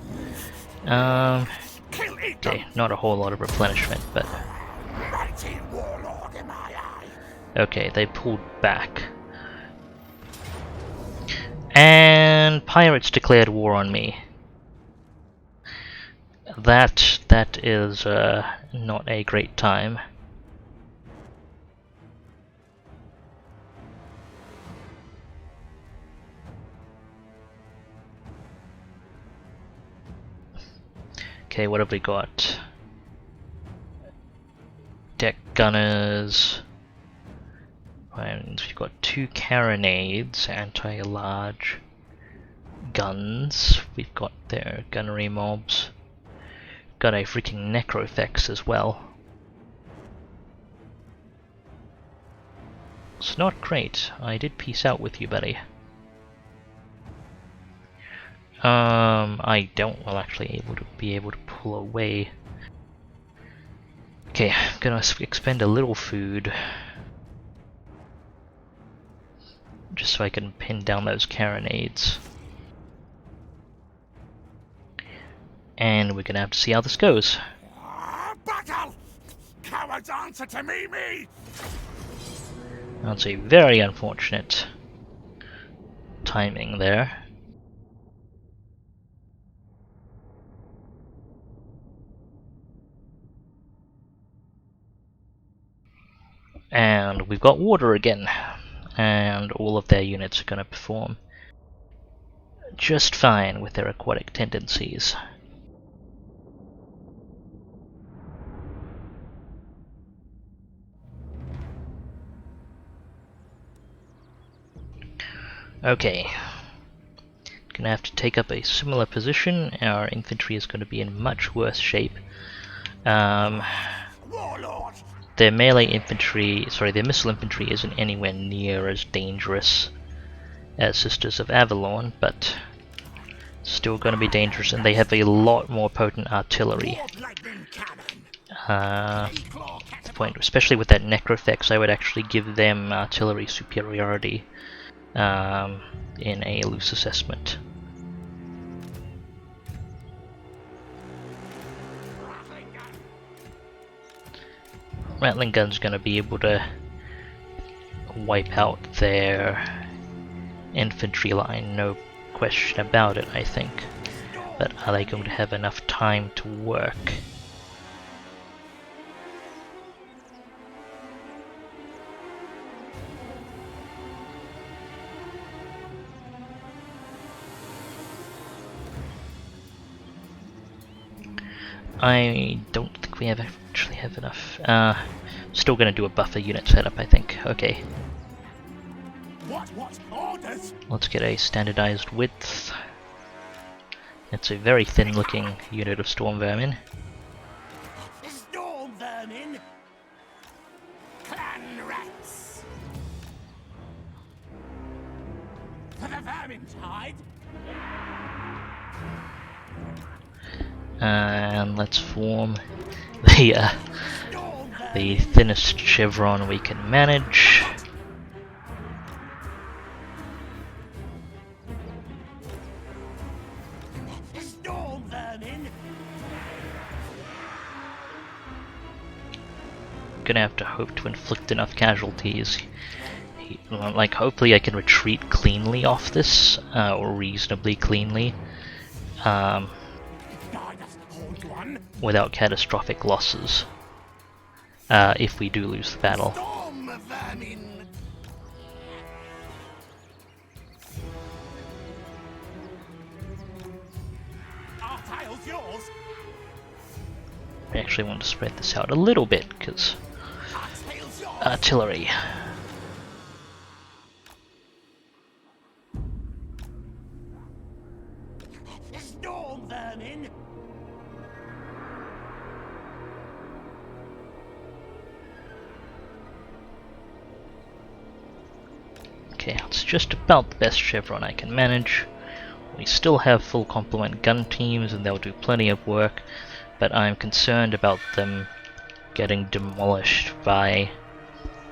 Okay, not a whole lot of replenishment, but okay, they pulled back. And pirates declared war on me. That is not a great time. Okay, what have we got? Deck gunners. And we've got 2 carronades, anti-large guns. We've got their gunnery mobs. Got a freaking necrofex as well. It's not great. I did peace out with you, buddy. I don't will actually be able to pull away. Okay, I'm gonna expend a little food just so I can pin down those carronades. And we're gonna have to see how this goes. Battle! Cowards answer to me! That's a very unfortunate timing there. And we've got water again, and all of their units are going to perform just fine with their aquatic tendencies. Okay, gonna have to take up a similar position. Our infantry is going to be in much worse shape. Their melee infantry, sorry, their missile infantry isn't anywhere near as dangerous as Sisters of Avalon, but still going to be dangerous, and they have a lot more potent artillery. Especially with that Necrofex, I would actually give them artillery superiority in a loose assessment. Rattling gun's going to be able to wipe out their infantry line, no question about it, I think. But are they going to have enough time to work? I don't think we actually have enough. Still going to do a buffer unit setup, I think. Okay. What orders? Let's get a standardized width. It's a very thin looking unit of storm vermin. Storm vermin? Clan rats! For the vermintide? And let's form the thinnest chevron we can manage. Storm vermin? Gonna have to hope to inflict enough casualties. Like, hopefully I can retreat cleanly off this, or reasonably cleanly. Without catastrophic losses, if we do lose the battle. I actually want to spread this out a little bit, because artillery. Storm vermin? Okay, it's just about the best chevron I can manage. We still have full complement gun teams and they'll do plenty of work, but I'm concerned about them getting demolished by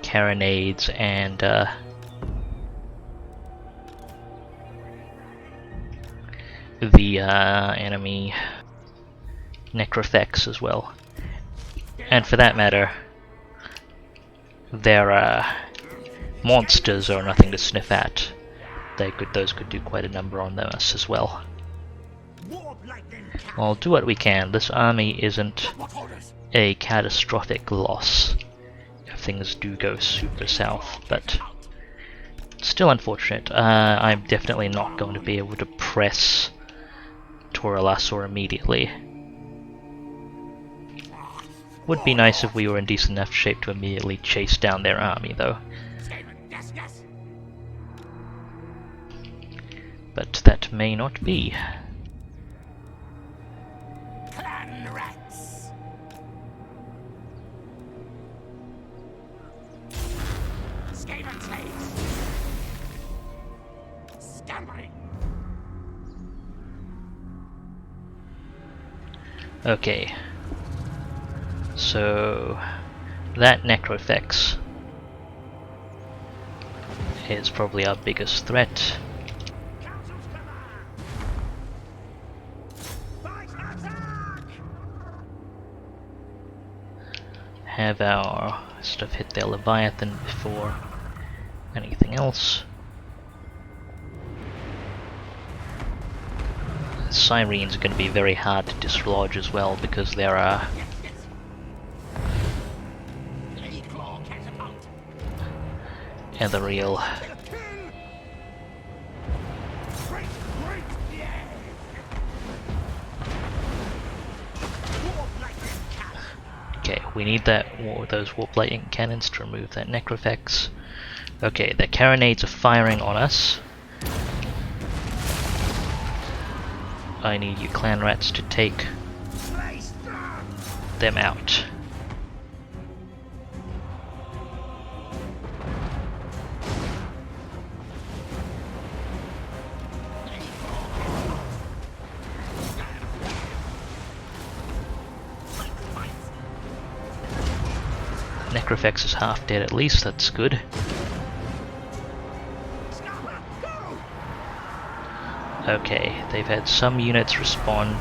carronades and the enemy Necrofex as well. And for that matter, their monsters are nothing to sniff at. Those could do quite a number on us as well. I'll do what we can. This army isn't a catastrophic loss if things do go super south, but still unfortunate. I'm definitely not going to be able to press Toralassor immediately. Would be nice if we were in decent enough shape to immediately chase down their army, though. But that may not be. Clan rats! Skaven slaves! Scampering! Okay. So that Necrofex is probably our biggest threat. have our stuff hit their Leviathan before anything else. Sirens are going to be very hard to dislodge as well because there are the real okay, we need those warp lightning cannons to remove that necrofex. Okay, the carronades are firing on us. I need you clan rats to take them out. Necrofex is half dead at least, that's good. Okay, they've had some units respond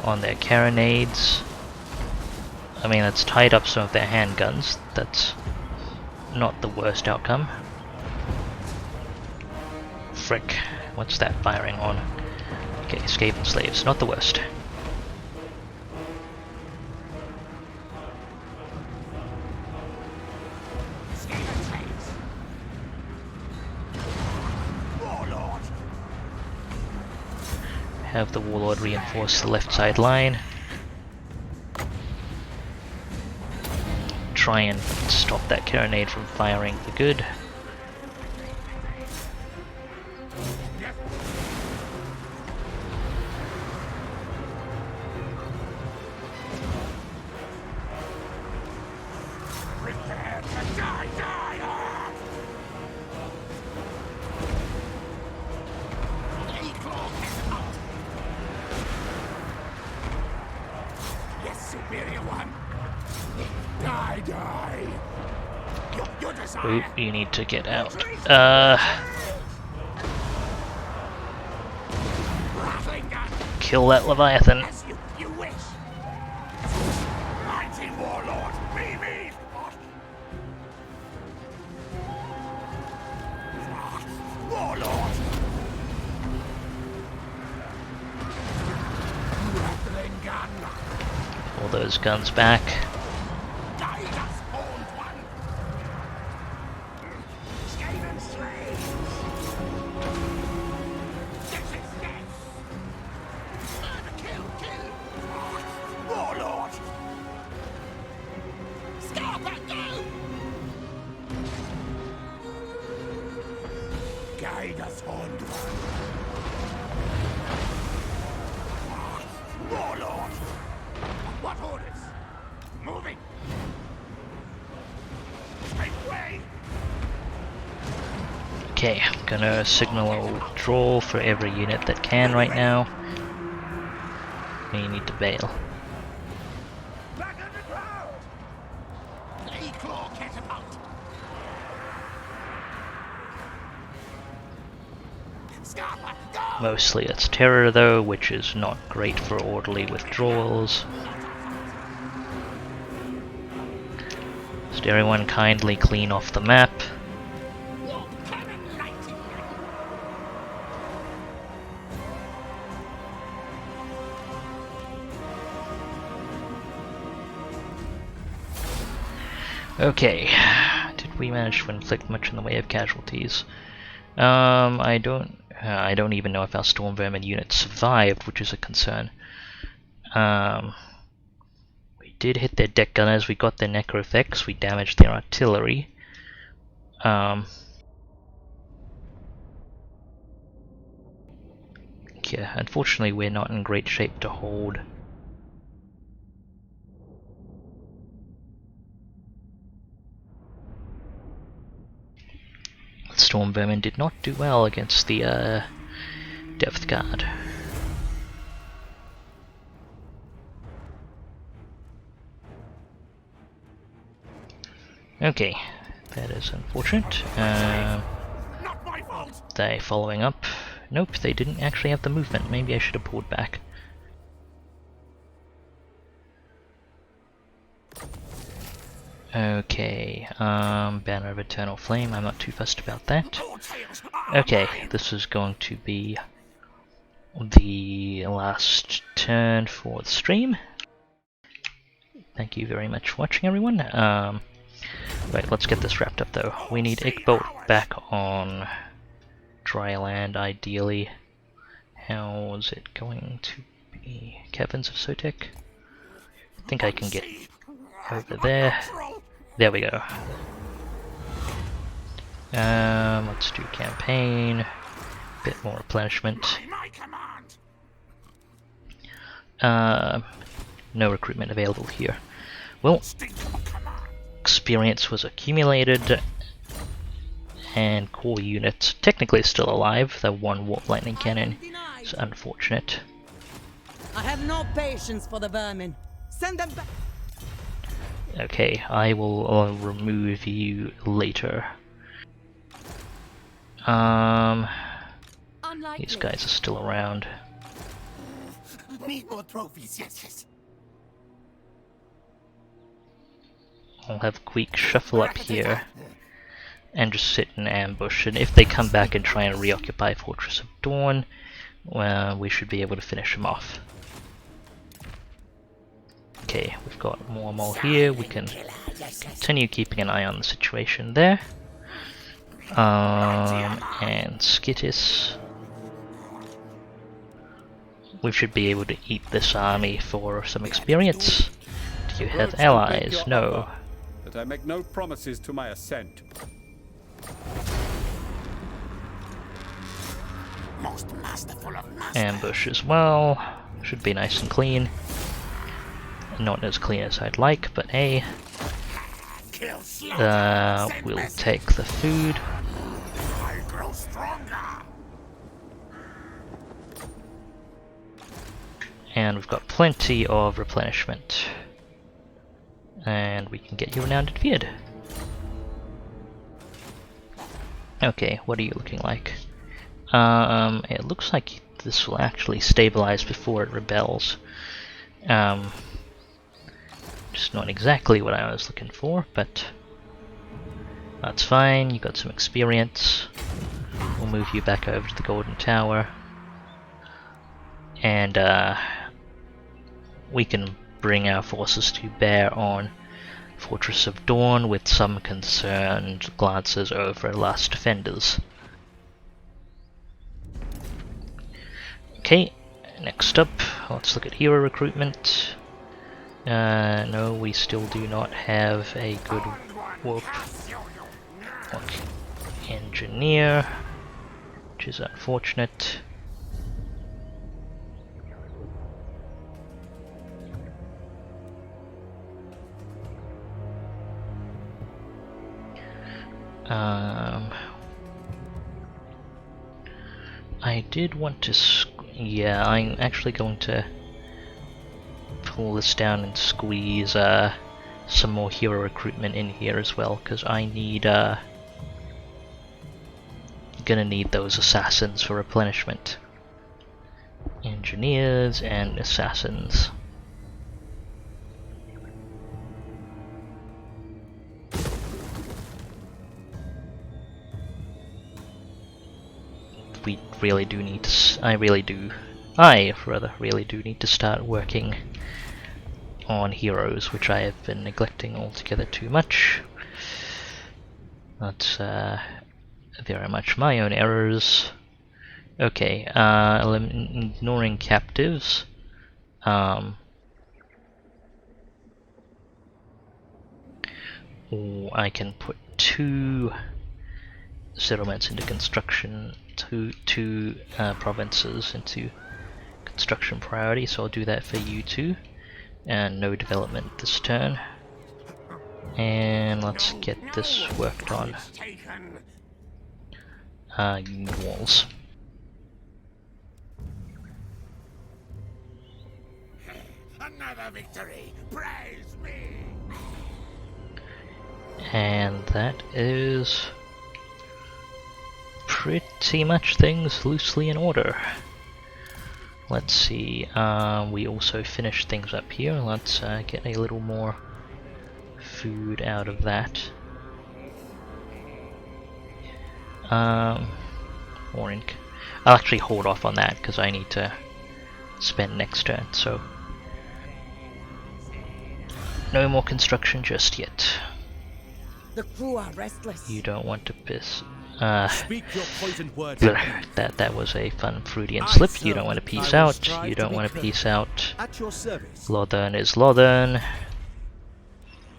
on their carronades. I mean, it's tied up some of their handguns. That's not the worst outcome. Frick, what's that firing on? Okay, Skaven slaves, not the worst. Have the Warlord reinforce the left side line. Try and stop that carronade from firing for good. Ooh, you need to get out. Kill that Leviathan. You wish. Mighty warlord, be me. Warlord. Rattling gun. All those guns back. Guide us, old one. Skaven slaves. This is death. Murder, kill. Warlord. Scarpa, go. Guide us, old one. Warlord. What orders? Moving. Make way. Okay, I'm gonna signal a withdrawal for every unit that can right now. And you need to bail. Back underground. E-claw catapult. Scarpa, go. Mostly it's terror though, which is not great for orderly withdrawals. Did everyone kindly clean off the map? Warp cannon lighting. Okay, did we manage to inflict much in the way of casualties? I don't even know if our Storm Vermin unit survived, which is a concern. We did hit their deck gunners, we got their necrofex, we damaged their artillery. Yeah, unfortunately we're not in great shape to hold. Storm Vermin did not do well against the Depth Guard. Okay, that is unfortunate. Not my fault. They following up? Nope, they didn't actually have the movement. Maybe I should have pulled back. Okay, Banner of Eternal Flame, I'm not too fussed about that. Okay, this is going to be the last turn for the stream. Thank you very much for watching, everyone. Right, let's get this wrapped up though. We need Ickbolt back on dry land, ideally. How is it going to be? Caverns of Sotek? I think I can get over there. There we go. Let's do campaign. Bit more replenishment. No recruitment available here. Well, experience was accumulated, and core unit technically still alive. The one warp lightning cannon is unfortunate. I have no patience for the vermin. Send them back. Okay, I will remove you later. These guys are still around. Need more trophies, yes. I'll have Queek shuffle up here and just sit in ambush, and if they come back and try and reoccupy Fortress of Dawn, well, we should be able to finish them off. Okay, we've got more mole here, we can continue keeping an eye on the situation there. And Skittis. We should be able to eat this army for some experience. Do you have allies? No. But I make no promises to my ascent. Most masterful of masters. Ambush as well. Should be nice and clean. Not as clean as I'd like, but hey. We'll take the food. I grow stronger. And we've got plenty of replenishment. And we can get you renowned and feared. Okay, what are you looking like? It looks like this will actually stabilize before it rebels. Just not exactly what I was looking for, but that's fine. You got some experience. We'll move you back over to the Golden Tower. And we can bring our forces to bear on Fortress of Dawn with some concerned glances over Last Defenders. Okay, next up, let's look at hero recruitment. No, we still do not have a good warp engineer, which is unfortunate. I did want to, yeah, I'm actually going to pull this down and squeeze some more hero recruitment in here as well, because I need, gonna need those assassins for replenishment. Engineers and assassins. We really do need to, I really do need to start working on heroes, which I have been neglecting altogether too much. That's very much my own errors. Okay, ignoring captives. I can put 2 settlements into construction, two provinces into construction priority, so I'll do that for you too. And no development this turn. And let's get this worked on. Walls. Another victory. Praise me. And that is pretty much things loosely in order. Let's see, we also finished things up here. Let's get a little more food out of that. More ink. I'll actually hold off on that because I need to spend next turn, so no more construction just yet. The crew are restless. You don't want to piss. Speak your poisoned words. That was a fun Freudian slip. You don't want to peace out. You don't want to peace out. At your service. Lothern is Lothern.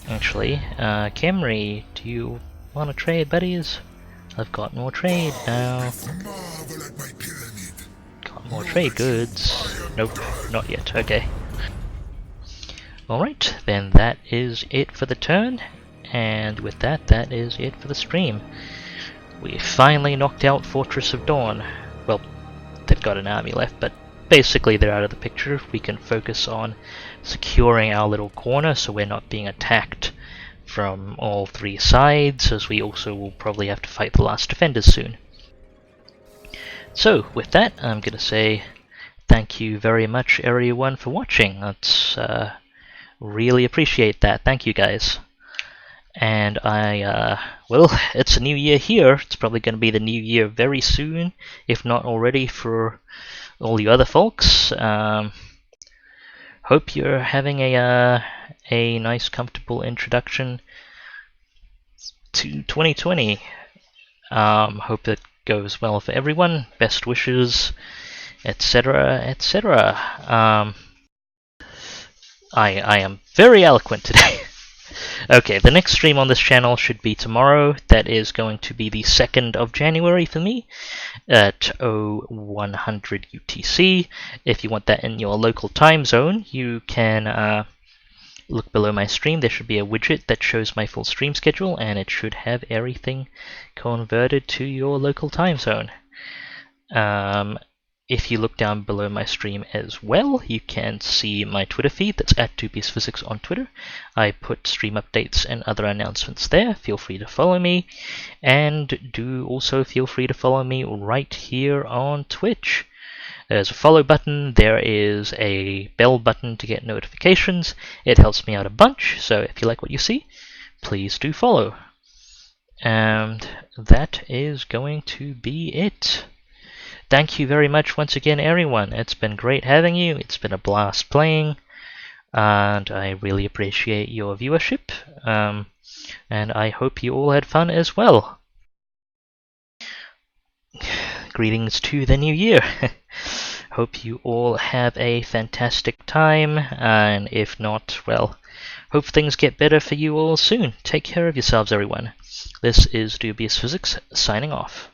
Actually, Camry, do you want to trade, buddies? I've got more trade now. Got more trade goods. Nope, not yet. Okay. Alright, then that is it for the turn. And with that, that is it for the stream. We finally knocked out Fortress of Dawn. Well, they've got an army left, but basically they're out of the picture. We can focus on securing our little corner so we're not being attacked from all three sides, as we also will probably have to fight the last defenders soon. So, with that, I'm going to say thank you very much everyone for watching. That's really appreciate that. Thank you guys. And well, it's a new year here. It's probably going to be the new year very soon, if not already for all you other folks. Hope you're having a nice, comfortable introduction to 2020. Hope it goes well for everyone. Best wishes, etc., etc. I am very eloquent today. Okay, the next stream on this channel should be tomorrow. That is going to be the 2nd of January for me at 0100 UTC. If you want that in your local time zone, you can look below my stream. There should be a widget that shows my full stream schedule, and it should have everything converted to your local time zone. If you look down below my stream as well, you can see my Twitter feed. That's at DubiousPhysics on Twitter. I put stream updates and other announcements there. Feel free to follow me. And do also feel free to follow me right here on Twitch. There's a follow button. There is a bell button to get notifications. It helps me out a bunch. So if you like what you see, please do follow. And that is going to be it. Thank you very much once again, everyone. It's been great having you. It's been a blast playing, and I really appreciate your viewership. And I hope you all had fun as well. Greetings to the new year. Hope you all have a fantastic time, and if not, well, hope things get better for you all soon. Take care of yourselves, everyone. This is DubiousPhysics signing off.